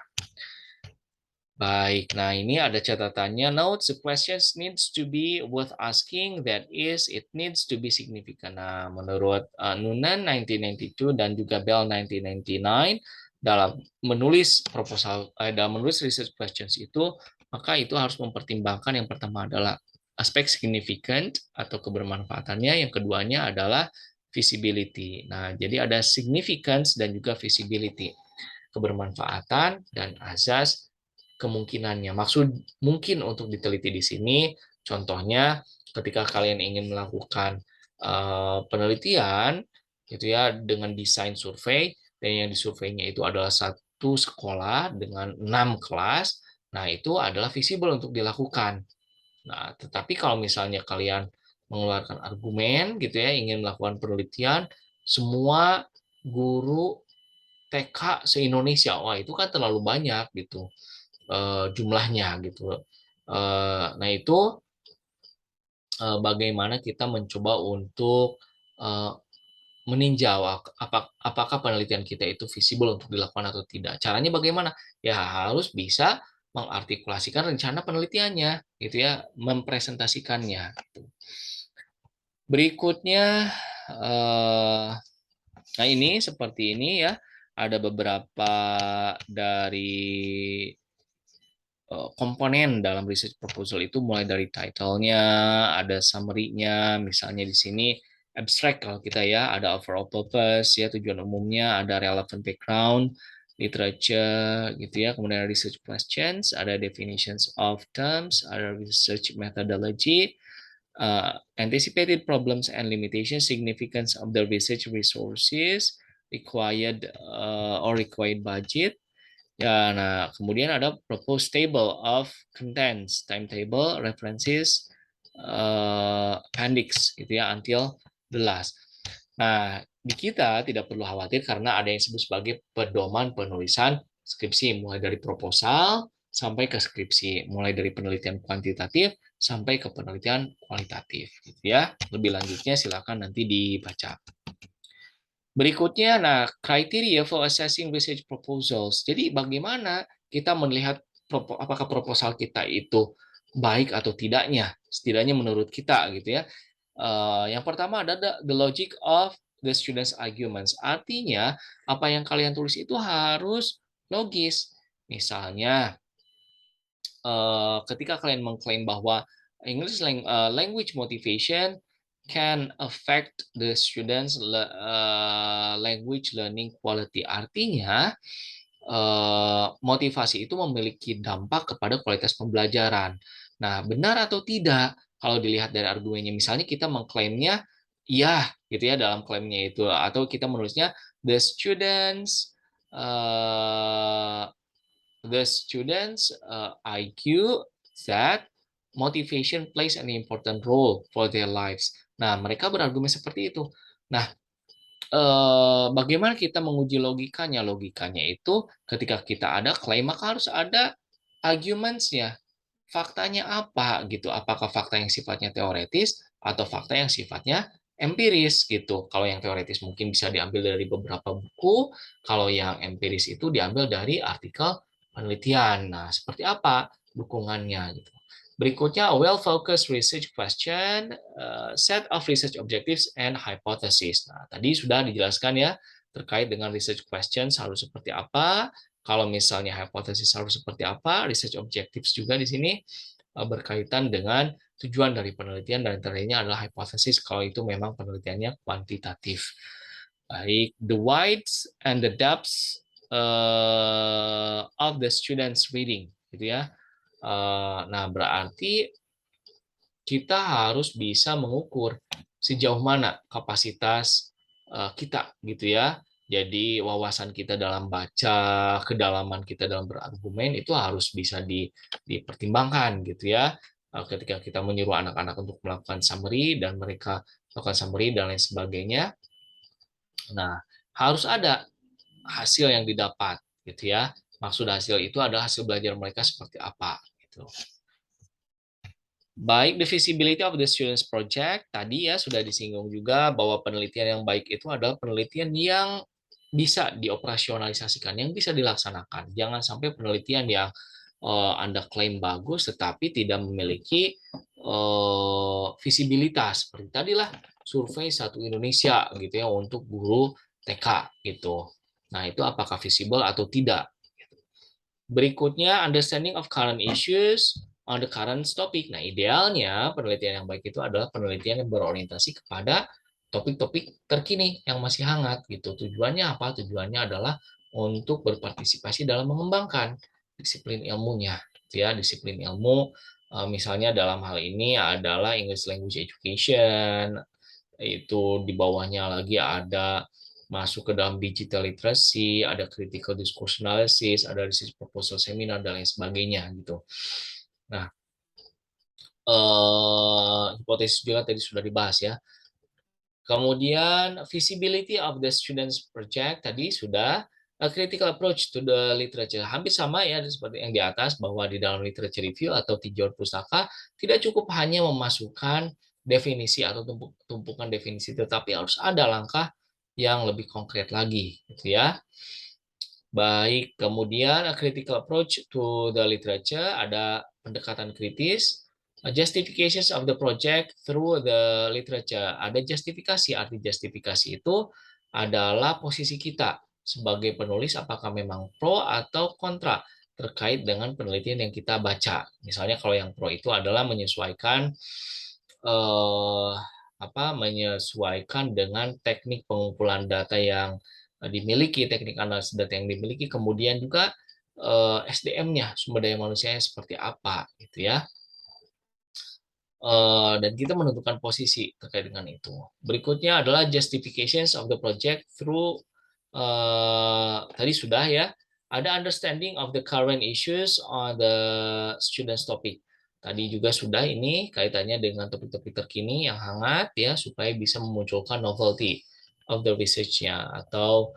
Speaker 1: Baik, nah ini ada catatannya. Note the questions needs to be worth asking. That is, it needs to be significant. Nah, menurut Noonan 1992 dan juga Bell 1999 dalam menulis dalam menulis research questions itu, maka itu harus mempertimbangkan yang pertama adalah aspek significant atau kebermanfaatannya. Yang keduanya adalah visibility. Nah, jadi ada significance dan juga visibility, kebermanfaatan dan azas kemungkinannya. Maksud mungkin untuk diteliti di sini, contohnya ketika kalian ingin melakukan penelitian gitu ya dengan desain survei, dan yang disurveinya itu adalah satu sekolah dengan 6 kelas, nah itu adalah visible untuk dilakukan. Nah, tetapi kalau misalnya kalian mengeluarkan argumen gitu ya, ingin melakukan penelitian, semua guru TK se-Indonesia, wah itu kan terlalu banyak gitu jumlahnya gitu. Nah itu bagaimana kita mencoba untuk meninjau apakah penelitian kita itu visible untuk dilakukan atau tidak. Caranya bagaimana? Ya harus bisa mengartikulasikan rencana penelitiannya, gitu ya, mempresentasikannya. Gitu. Berikutnya, nah ini seperti ini ya, ada beberapa dari komponen dalam research proposal itu, mulai dari title-nya, ada summary-nya, misalnya di sini abstract kalau kita ya, ada overall purpose ya, tujuan umumnya, ada relevant background, literature gitu ya, kemudian research questions, ada definitions of terms, ada research methodology, anticipated problems and limitations, significance of the research resources, required budget. Ya, nah kemudian ada proposed table of contents, timetable, references, appendix gitu ya, until the last. Nah, di kita tidak perlu khawatir karena ada yang disebut sebagai pedoman penulisan skripsi, mulai dari proposal sampai ke skripsi, mulai dari penelitian kuantitatif sampai ke penelitian kualitatif gitu ya. Lebih lanjutnya silakan nanti dibaca. Berikutnya, nah, criteria for assessing research proposals. Jadi, bagaimana kita melihat apakah proposal kita itu baik atau tidaknya, setidaknya menurut kita gitu ya. Yang pertama ada the logic of the students' arguments. Artinya, apa yang kalian tulis itu harus logis. Misalnya, ketika kalian mengklaim bahwa English language motivation can affect the students language learning quality. Artinya motivasi itu memiliki dampak kepada kualitas pembelajaran. Nah, benar atau tidak? Kalau dilihat dari argumennya, misalnya kita mengklaimnya iya gitu ya dalam klaimnya itu, atau kita menulisnya the students IQ that motivation plays an important role for their lives. Nah, mereka berargumen seperti itu. Nah, bagaimana kita menguji logikanya? Logikanya itu ketika kita ada klaim, maka harus ada arguments-nya. Faktanya apa gitu? Apakah fakta yang sifatnya teoretis atau fakta yang sifatnya empiris gitu? Kalau yang teoretis mungkin bisa diambil dari beberapa buku, kalau yang empiris itu diambil dari artikel penelitian. Nah, seperti apa dukungannya gitu. Berikutnya, a well-focused research question, set of research objectives and hypothesis. Nah, tadi sudah dijelaskan ya terkait dengan research questions harus seperti apa, kalau misalnya hipotesis harus seperti apa, research objectives juga di sini berkaitan dengan tujuan dari penelitian, dan antaranya adalah hipotesis kalau itu memang penelitiannya kuantitatif. Baik, the widths and the depths of the students reading, gitu ya. Nah, berarti kita harus bisa mengukur sejauh mana kapasitas kita gitu ya. Jadi wawasan kita dalam baca, kedalaman kita dalam berargumen itu harus bisa dipertimbangkan gitu ya. Ketika kita menyuruh anak-anak untuk melakukan summary dan mereka melakukan summary dan lain sebagainya. Nah, harus ada hasil yang didapat gitu ya. Maksud hasil itu adalah hasil belajar mereka seperti apa gitu. Baik, the feasibility of the students project tadi ya sudah disinggung juga bahwa penelitian yang baik itu adalah penelitian yang bisa dioperasionalisasikan, yang bisa dilaksanakan. Jangan sampai penelitian yang Anda klaim bagus tetapi tidak memiliki visibilitas. Seperti tadilah survei satu Indonesia gitu ya untuk guru TK gitu. Nah, itu apakah visible atau tidak? Berikutnya, understanding of current issues on the current topic. Nah, idealnya penelitian yang baik itu adalah penelitian yang berorientasi kepada topik-topik terkini yang masih hangat gitu. Tujuannya apa? Tujuannya adalah untuk berpartisipasi dalam mengembangkan disiplin ilmunya. Ya, disiplin ilmu misalnya dalam hal ini adalah English Language Education, itu di bawahnya lagi ada masuk ke dalam digital literacy, ada critical discourse analysis, ada research proposal seminar dan lain sebagainya gitu. Nah, hipotesis juga tadi sudah dibahas ya. Kemudian visibility of the students project tadi sudah a critical approach to the literature. Hampir sama ya seperti yang di atas bahwa di dalam literature review atau tinjauan pustaka tidak cukup hanya memasukkan definisi atau tumpukan definisi, tetapi harus ada langkah yang lebih konkret lagi gitu ya. Baik, kemudian a critical approach to the literature, ada pendekatan kritis, justifications of the project through the literature. Ada justifikasi, arti justifikasi itu adalah posisi kita sebagai penulis apakah memang pro atau kontra terkait dengan penelitian yang kita baca. Misalnya kalau yang pro itu adalah menyesuaikan eh, menyesuaikan dengan teknik pengumpulan data yang dimiliki, teknik analisis data yang dimiliki, kemudian juga SDM-nya, sumber daya manusianya seperti apa gitu ya. Dan kita menentukan posisi terkait dengan itu. Berikutnya adalah justifications of the project through tadi sudah ya, ada understanding of the current issues on the students topic. Tadi juga sudah, ini kaitannya dengan topik-topik terkini yang hangat ya, supaya bisa memunculkan novelty of the research-nya atau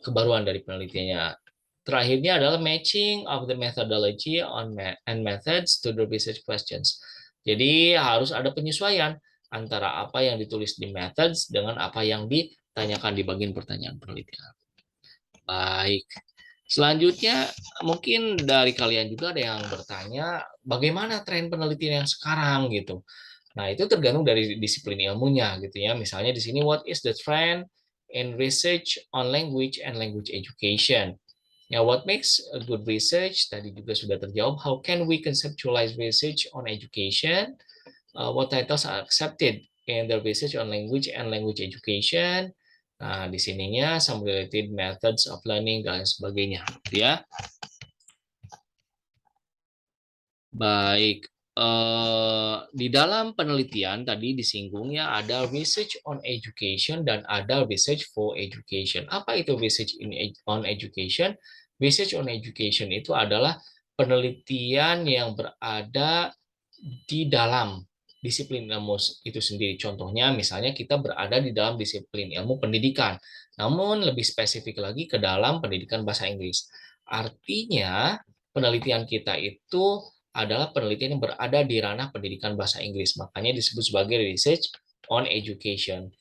Speaker 1: kebaruan dari penelitiannya. Terakhirnya adalah matching of the methodology and methods to the research questions. Jadi harus ada penyesuaian antara apa yang ditulis di methods dengan apa yang ditanyakan di bagian pertanyaan penelitian. Baik. Selanjutnya, mungkin dari kalian juga ada yang bertanya, bagaimana tren penelitian yang sekarang gitu. Nah, itu tergantung dari disiplin ilmunya gitu ya. Misalnya di sini, what is the trend in research on language and language education? Ya, what makes a good research? Tadi juga sudah terjawab. How can we conceptualize research on education? What titles are accepted in the research on language and language education? Nah, di sininya some related methods of learning dan sebagainya, ya. Baik, di dalam penelitian tadi disinggungnya ada research on education dan ada research for education. Apa itu research on education? Research on education itu adalah penelitian yang berada di dalam disiplin ilmu itu sendiri. Contohnya misalnya kita berada di dalam disiplin ilmu pendidikan, namun lebih spesifik lagi ke dalam pendidikan bahasa Inggris. Artinya penelitian kita itu adalah penelitian yang berada di ranah pendidikan bahasa Inggris. Makanya disebut sebagai research on education.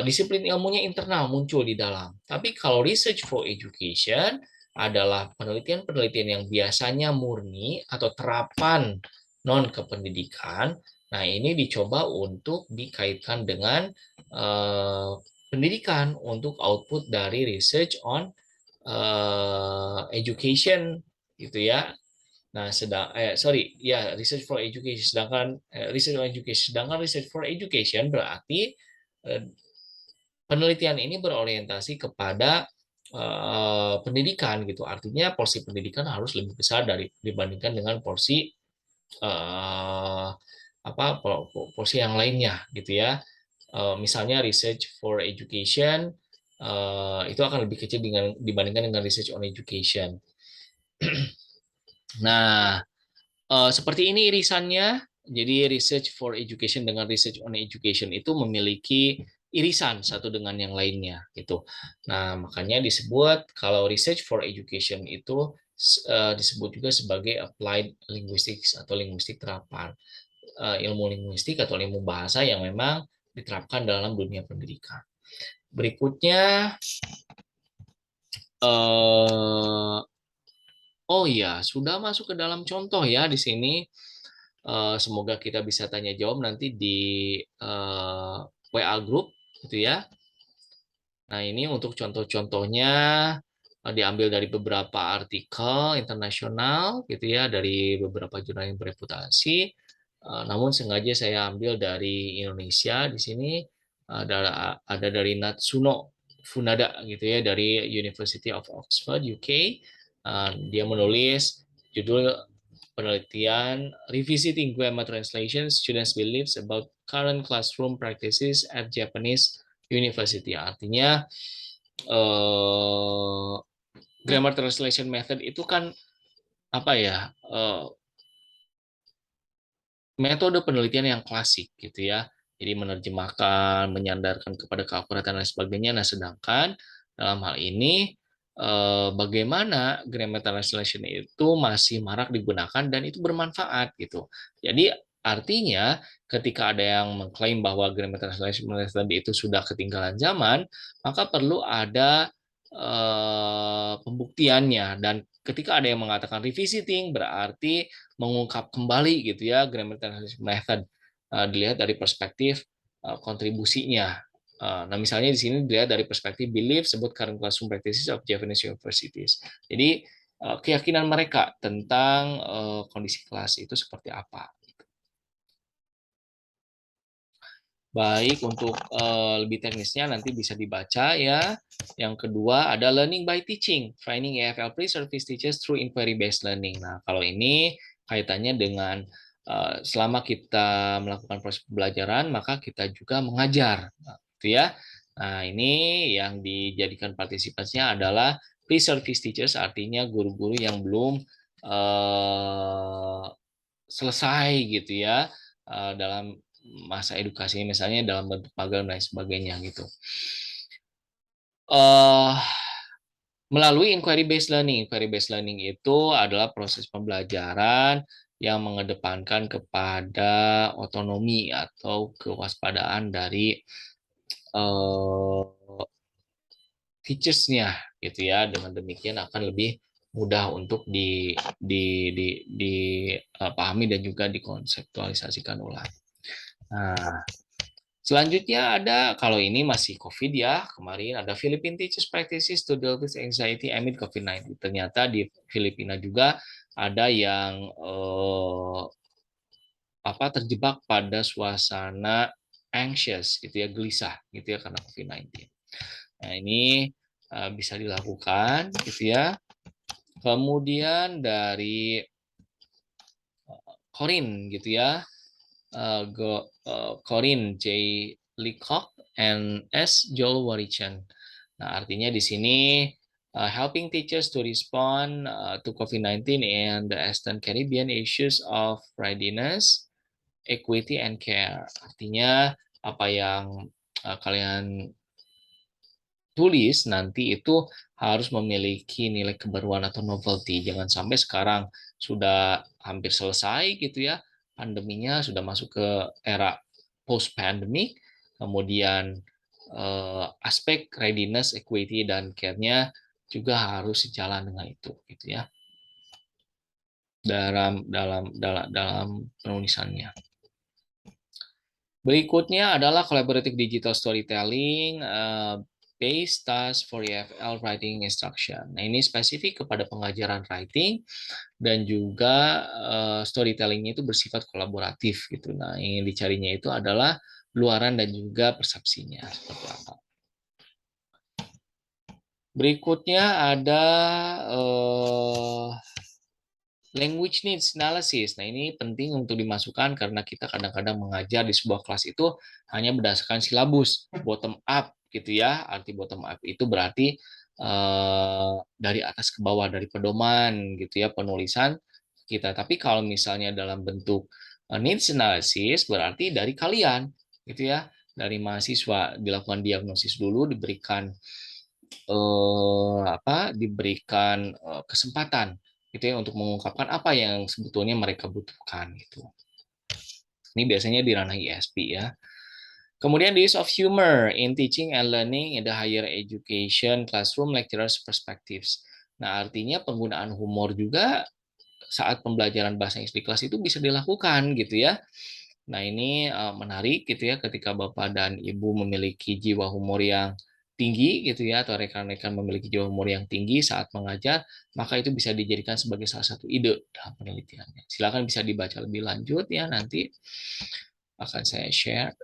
Speaker 1: Disiplin ilmunya internal muncul di dalam. Tapi kalau research for education adalah penelitian-penelitian yang biasanya murni atau terapan non kependidikan. Nah, ini dicoba untuk dikaitkan dengan pendidikan untuk output dari research on education gitu ya. Nah, research for education, sedangkan research for education berarti penelitian ini berorientasi kepada pendidikan gitu. Artinya porsi pendidikan harus lebih besar dibandingkan dengan porsi porsi yang lainnya gitu ya. Misalnya research for education itu akan lebih kecil dibandingkan dengan research on education. Nah, seperti ini irisannya. Jadi research for education dengan research on education itu memiliki irisan satu dengan yang lainnya gitu. Nah, makanya disebut kalau research for education itu disebut juga sebagai applied linguistics atau linguistik terapan. Ilmu linguistik atau ilmu bahasa yang memang diterapkan dalam dunia pendidikan. Berikutnya, eh, oh iya, sudah masuk ke dalam contoh ya di sini. Semoga kita bisa tanya jawab nanti di WA group gitu ya. Nah, ini untuk contoh-contohnya diambil dari beberapa artikel internasional gitu ya, dari beberapa jurnal yang bereputasi. Namun sengaja saya ambil dari Indonesia di sini ada dari Natsuno Funada gitu ya dari University of Oxford UK. Dia menulis judul penelitian Revisiting Grammar Translation Students Beliefs about Current Classroom Practices at Japanese University. Artinya eh, grammar translation method itu kan apa ya, metode penelitian yang klasik gitu ya. Jadi menerjemahkan, menyandarkan kepada keakuratan dan sebagainya. Nah, sedangkan dalam hal ini bagaimana grammar translation itu masih marak digunakan dan itu bermanfaat gitu. Jadi artinya ketika ada yang mengklaim bahwa grammar translation method itu sudah ketinggalan zaman, maka perlu ada pembuktiannya, dan ketika ada yang mengatakan revisiting berarti mengungkap kembali gitu ya grammar translation method. Dilihat dari perspektif kontribusinya. Nah, misalnya di sini dilihat dari perspektif belief sebut current classroom practices of Japanese universities. Jadi keyakinan mereka tentang kondisi kelas itu seperti apa. Baik, untuk lebih teknisnya nanti bisa dibaca ya. Yang kedua ada learning by teaching, training EFL pre-service teachers through inquiry-based learning. Nah, kalau ini kaitannya dengan selama kita melakukan proses pembelajaran, maka kita juga mengajar. Nah, gitu ya. Nah, ini yang dijadikan partisipasinya adalah pre-service teachers, artinya guru-guru yang belum selesai gitu ya dalam masa edukasi, misalnya dalam bentuk magang dan sebagainya gitu. Uh, Melalui inquiry based learning. Inquiry based learning itu adalah proses pembelajaran yang mengedepankan kepada otonomi atau kewaspadaan dari uh, teachers-nya gitu ya. Dengan demikian akan lebih mudah untuk dipahami dan juga dikonseptualisasikan ulang. Nah, selanjutnya ada, kalau ini masih COVID ya, kemarin ada Philippine Teachers Practices to Deal with Anxiety amid COVID-19. Ternyata di Filipina juga ada yang terjebak pada suasana anxious gitu ya, gelisah gitu ya karena COVID-19. Nah, ini bisa dilakukan gitu ya. Kemudian dari Corin gitu ya, Corin J. Leacock and S. Joel Warichan. Nah, artinya di sini helping teachers to respond to COVID-19 and the Eastern Caribbean issues of readiness, equity, and care. Artinya apa yang kalian tulis nanti itu harus memiliki nilai kebaruan atau novelty. Jangan sampai sekarang sudah hampir selesai gitu ya pandeminya, sudah masuk ke era post pandemic, kemudian aspek readiness, equity, dan care-nya juga harus sejalan dengan itu gitu ya dalam penulisannya. Berikutnya adalah collaborative digital storytelling based task for EFL writing instruction. Nah, ini spesifik kepada pengajaran writing dan juga storytelling itu bersifat kolaboratif gitu. Nah, yang dicarinya itu adalah luaran dan juga persepsinya seperti apa. Berikutnya ada Language needs analysis. Nah, ini penting untuk dimasukkan karena kita kadang-kadang mengajar di sebuah kelas itu hanya berdasarkan silabus, bottom up gitu ya. Arti bottom up itu berarti dari atas ke bawah, dari pedoman gitu ya, penulisan kita. Tapi kalau misalnya dalam bentuk needs analysis berarti dari kalian gitu ya, dari mahasiswa dilakukan diagnosis dulu, diberikan kesempatan gitu ya untuk mengungkapkan apa yang sebetulnya mereka butuhkan gitu. Ini biasanya di ranah ISP ya. Kemudian the use of humor in teaching and learning in the higher education classroom lecturers perspectives. Nah, artinya penggunaan humor juga saat pembelajaran bahasa Inggris di kelas itu bisa dilakukan gitu ya. Nah, ini menarik gitu ya ketika Bapak dan Ibu memiliki jiwa humor yang tinggi gitu ya, atau rekan-rekan memiliki jiwa humor yang tinggi saat mengajar, maka itu bisa dijadikan sebagai salah satu ide dalam penelitiannya. Silakan bisa dibaca lebih lanjut ya, nanti akan saya share.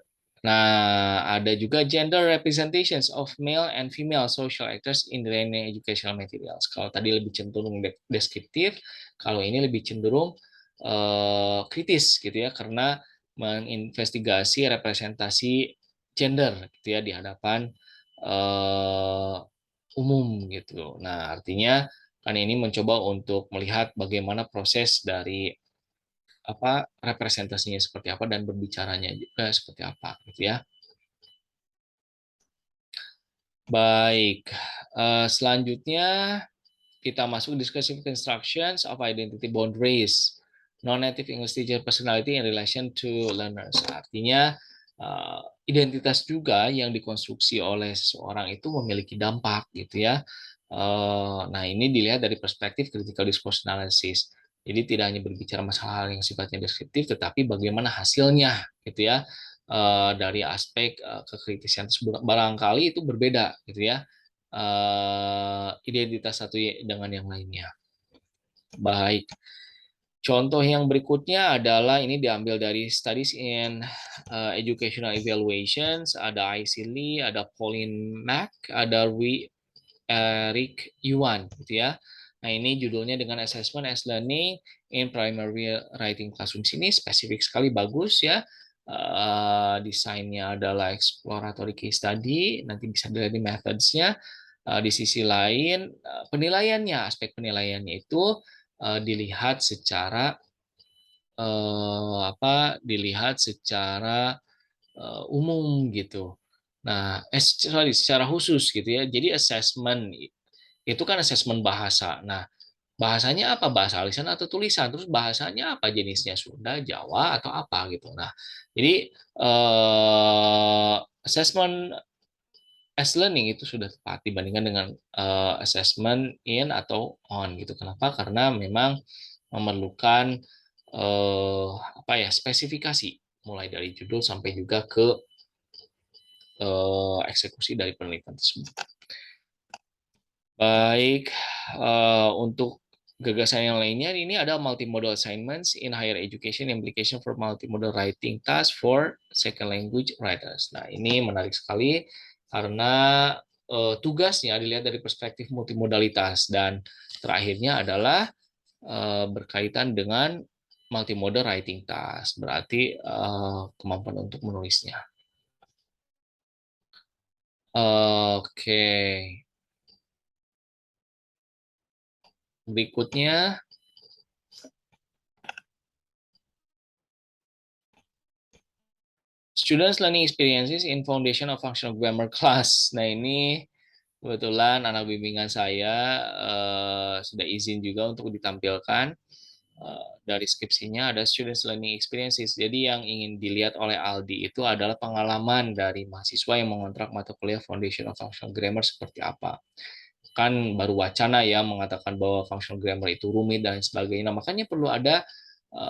Speaker 1: Nah, ada juga gender representations of male and female social actors in the learning educational materials. Kalau tadi lebih cenderung deskriptif, kalau ini lebih cenderung kritis gitu ya, karena menginvestigasi representasi gender gitu ya di hadapan umum gitu. Nah, artinya kan ini mencoba untuk melihat bagaimana proses dari representasinya seperti apa dan berbicaranya juga seperti apa gitu ya. Baik, selanjutnya kita masuk discussion constructions of identity boundaries non-native English teacher personality in relation to learners. Artinya identitas juga yang dikonstruksi oleh seseorang itu memiliki dampak gitu ya. Nah, ini dilihat dari perspektif critical discourse analysis. Jadi tidak hanya berbicara masalah hal yang sifatnya deskriptif, tetapi bagaimana hasilnya gitu ya, dari aspek kekritisian tersebut. Barangkali itu berbeda gitu ya, identitas satu dengan yang lainnya. Baik, contoh yang berikutnya adalah ini diambil dari Studies in Educational Evaluations, ada IC Lee, ada Pauline Mack, ada Rick Yuan gitu ya. Nah, ini judulnya dengan Assessment as Learning in Primary Writing Classroom. Sini spesifik sekali, bagus ya. Desainnya adalah exploratory case study, nanti bisa dilihat di methods-nya. Di sisi lain, penilaiannya, aspek penilaiannya itu dilihat secara dilihat secara umum gitu. Nah, secara khusus gitu ya. Jadi assessment itu kan assessment bahasa. Nah, bahasanya apa? Bahasa lisan atau tulisan? Terus bahasanya apa? Jenisnya Sunda, Jawa, atau apa gitu. Nah, jadi assessment as learning itu sudah tepat dibandingkan dengan assessment in atau on gitu. Kenapa? Karena memang memerlukan spesifikasi mulai dari judul sampai juga ke eksekusi dari penelitian tersebut. Baik, untuk gagasan yang lainnya ini ada multimodal assignments in higher education implication for multimodal writing task for second language writers. Nah, ini menarik sekali karena tugasnya dilihat dari perspektif multimodalitas dan terakhirnya adalah berkaitan dengan multimodal writing task, berarti kemampuan untuk menulisnya. Oke. Berikutnya, students learning experiences in foundation of functional grammar class. Nah, ini kebetulan anak bimbingan saya sudah izin juga untuk ditampilkan. Dari skripsinya ada students learning experiences. Jadi yang ingin dilihat oleh Aldi itu adalah pengalaman dari mahasiswa yang mengontrak mata kuliah Foundation of Functional Grammar seperti apa. Kan baru wacana ya mengatakan bahwa functional grammar itu rumit dan sebagainya. Nah, makanya perlu ada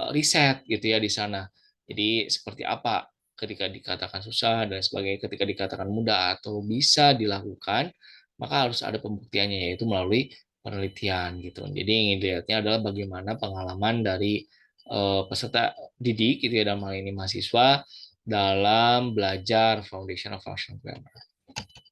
Speaker 1: riset gitu ya di sana. Jadi seperti apa ketika dikatakan susah dan sebagainya, ketika dikatakan mudah atau bisa dilakukan, maka harus ada pembuktiannya yaitu melalui penelitian gitu. Jadi yang dilihatnya adalah bagaimana pengalaman dari peserta didik gitu ya, dalam hal ini mahasiswa dalam belajar Foundation of Functional Grammar.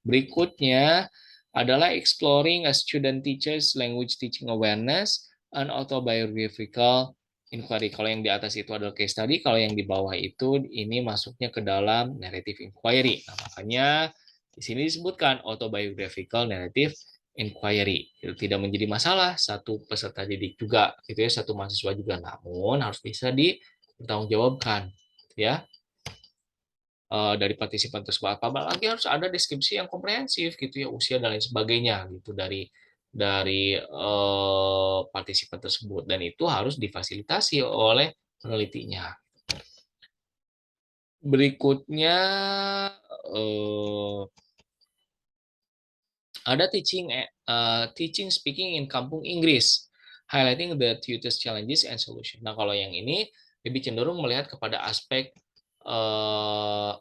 Speaker 1: Berikutnya adalah exploring a student teachers language teaching awareness an autobiographical inquiry. Kalau yang di atas itu adalah case study, kalau yang di bawah itu ini masuknya ke dalam narrative inquiry. Nah, makanya di sini disebutkan autobiographical narrative inquiry. Itu tidak menjadi masalah satu peserta didik juga, gitu ya, satu mahasiswa juga, namun harus bisa dipertanggungjawabkan, ya, dari partisipan tersebut. Apalagi harus ada deskripsi yang komprehensif, gitu ya, usia dan lain sebagainya, gitu dari partisipan tersebut, dan itu harus difasilitasi oleh penelitinya. Berikutnya ada teaching speaking in kampung Inggris, highlighting the tutors challenges and solution. Nah, kalau yang ini lebih cenderung melihat kepada aspek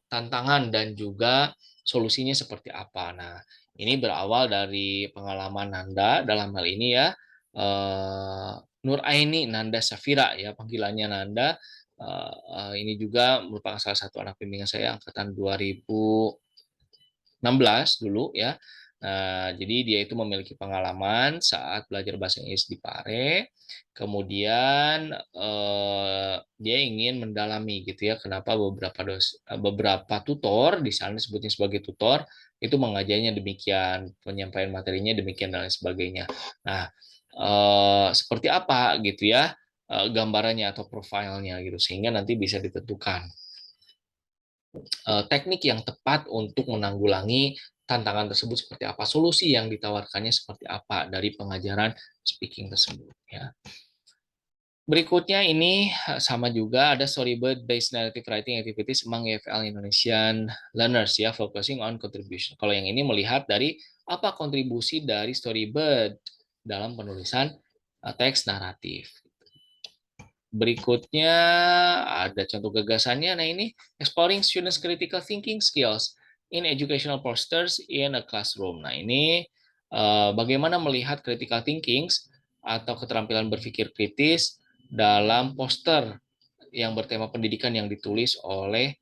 Speaker 1: tantangan dan juga solusinya seperti apa. Nah, ini berawal dari pengalaman Nanda dalam hal ini ya, Nur Aini Nanda Safira ya, panggilannya Nanda. Ini juga merupakan salah satu anak bimbingan saya angkatan 2016 dulu ya. Nah, jadi dia itu memiliki pengalaman saat belajar bahasa Inggris di Pare. Kemudian dia ingin mendalami gitu ya, kenapa beberapa tutor di sana disebutnya sebagai tutor itu mengajarnya demikian, penyampaian materinya demikian dan lain sebagainya. Nah, seperti apa gitu ya gambarannya atau profilnya gitu, sehingga nanti bisa ditentukan teknik yang tepat untuk menanggulangi tantangan tersebut seperti apa, solusi yang ditawarkannya seperti apa dari pengajaran speaking tersebut ya. Berikutnya ini sama juga ada storyboard based narrative writing activities among EFL Indonesian learners ya, focusing on contribution. Kalau yang ini melihat dari apa kontribusi dari storyboard dalam penulisan teks naratif. Berikutnya ada contoh gagasannya. Nah, ini exploring students critical thinking skills in educational posters in a classroom. Nah, ini bagaimana melihat critical thinking atau keterampilan berpikir kritis dalam poster yang bertema pendidikan yang ditulis oleh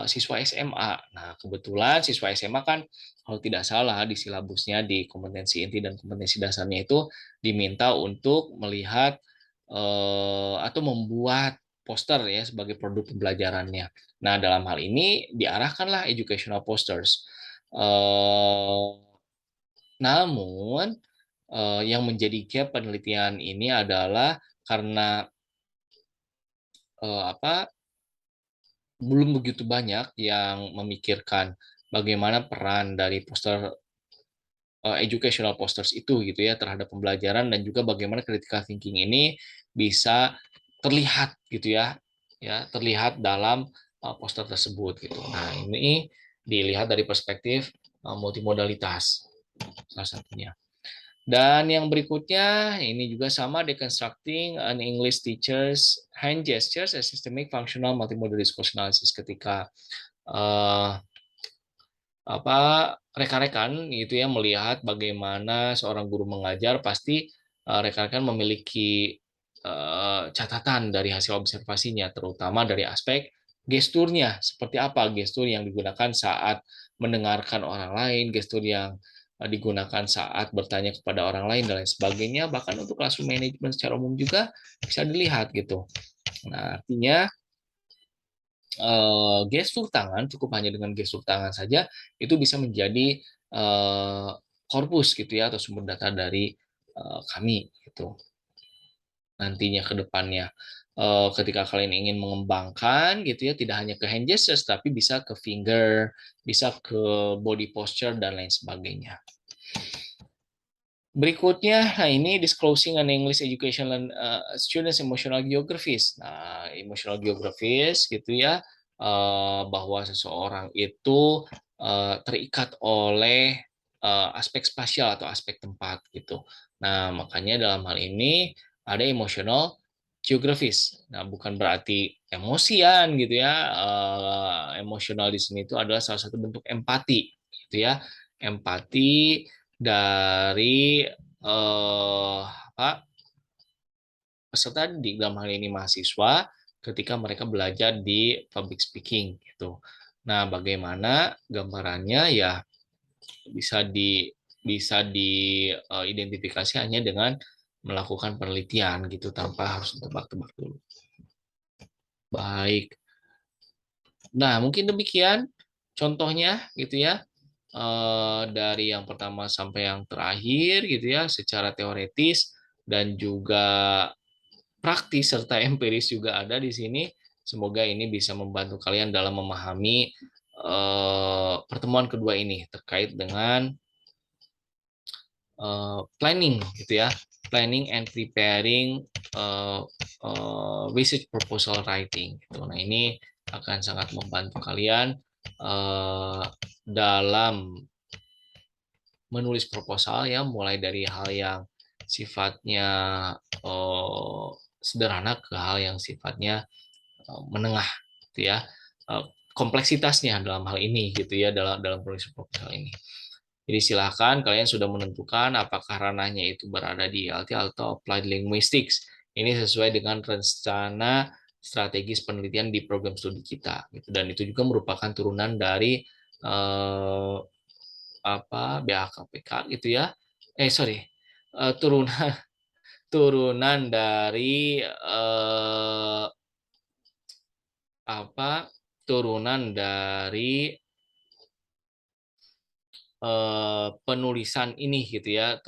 Speaker 1: siswa SMA. Nah, kebetulan siswa SMA kan kalau tidak salah di silabusnya di kompetensi inti dan kompetensi dasarnya itu diminta untuk melihat atau membuat poster ya sebagai produk pembelajarannya. Nah, dalam hal ini diarahkanlah educational posters. Namun yang menjadi gap penelitian ini adalah karena apa belum begitu banyak yang memikirkan bagaimana peran dari poster educational posters itu gitu ya terhadap pembelajaran, dan juga bagaimana critical thinking ini bisa terlihat gitu ya terlihat dalam poster tersebut gitu. Nah, ini dilihat dari perspektif multimodalitas salah satunya. Dan yang berikutnya ini juga sama, deconstructing an English teacher's hand gestures as systemic functional multimodal discourse analysis, ketika rekan-rekan gitu ya melihat bagaimana seorang guru mengajar, pasti rekan-rekan memiliki catatan dari hasil observasinya, terutama dari aspek gesturnya, seperti apa gestur yang digunakan saat mendengarkan orang lain, gestur yang digunakan saat bertanya kepada orang lain dan lain sebagainya, bahkan untuk classroom management secara umum juga bisa dilihat gitu. Nah, artinya gestur tangan, cukup hanya dengan gestur tangan saja itu bisa menjadi korpus gitu ya, atau sumber data dari kami gitu nantinya ke depannya. Ketika kalian ingin mengembangkan gitu ya, tidak hanya ke hand gestures tapi bisa ke finger, bisa ke body posture dan lain sebagainya. Berikutnya, nah ini disclosing an English education students emotional geographies. Nah, emotional geographies gitu ya, bahwa seseorang itu terikat oleh aspek spasial atau aspek tempat gitu. Nah, makanya dalam hal ini ada emotional geographies. Nah, bukan berarti emosian gitu ya. Emosional di sini itu adalah salah satu bentuk empati gitu ya. Empati dari apa, peserta didik, dalam hal ini mahasiswa, ketika mereka belajar di public speaking gitu. Nah, bagaimana gambarannya ya bisa diidentifikasi hanya dengan melakukan penelitian gitu tanpa harus tebak-tebak dulu. Baik. Nah, mungkin demikian contohnya gitu ya. Dari yang pertama sampai yang terakhir gitu ya, secara teoretis dan juga praktis serta empiris juga ada di sini. Semoga ini bisa membantu kalian dalam memahami pertemuan kedua ini terkait dengan planning gitu ya, planning and preparing research proposal writing gitu. Nah, ini akan sangat membantu kalian dalam menulis proposal ya, mulai dari hal yang sifatnya sederhana ke hal yang sifatnya menengah gitu ya, kompleksitasnya dalam hal ini gitu ya, dalam dalam penulisan proposal ini. Jadi silakan kalian sudah menentukan apakah ranahnya itu berada di LT atau Applied Linguistics. Ini sesuai dengan rencana strategis penelitian di program studi kita. Gitu. Dan itu juga merupakan turunan dari BAKPK gitu ya. Sorry, turunan turunan dari turunan dari penulisan ini gitu ya,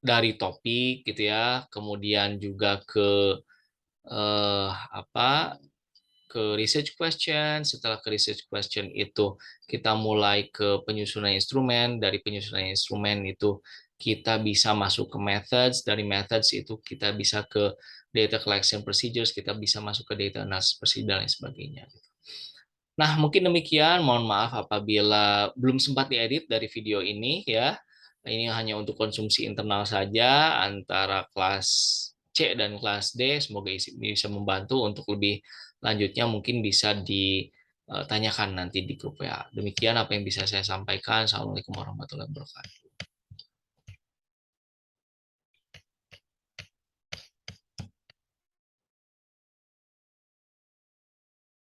Speaker 1: dari topik gitu ya, kemudian juga ke eh, apa ke research question. Setelah ke research question itu kita mulai ke penyusunan instrumen. Dari penyusunan instrumen itu kita bisa masuk ke methods. Dari methods itu kita bisa ke data collection procedures, kita bisa masuk ke data analysis procedure dan lain sebagainya. Nah, mungkin demikian. Mohon maaf apabila belum sempat diedit dari video ini ya. Ini hanya untuk konsumsi internal saja antara kelas C dan kelas D. Semoga bisa membantu. Untuk lebih lanjutnya mungkin bisa ditanyakan nanti di grup ya. Demikian apa yang bisa saya sampaikan. Assalamualaikum warahmatullahi wabarakatuh.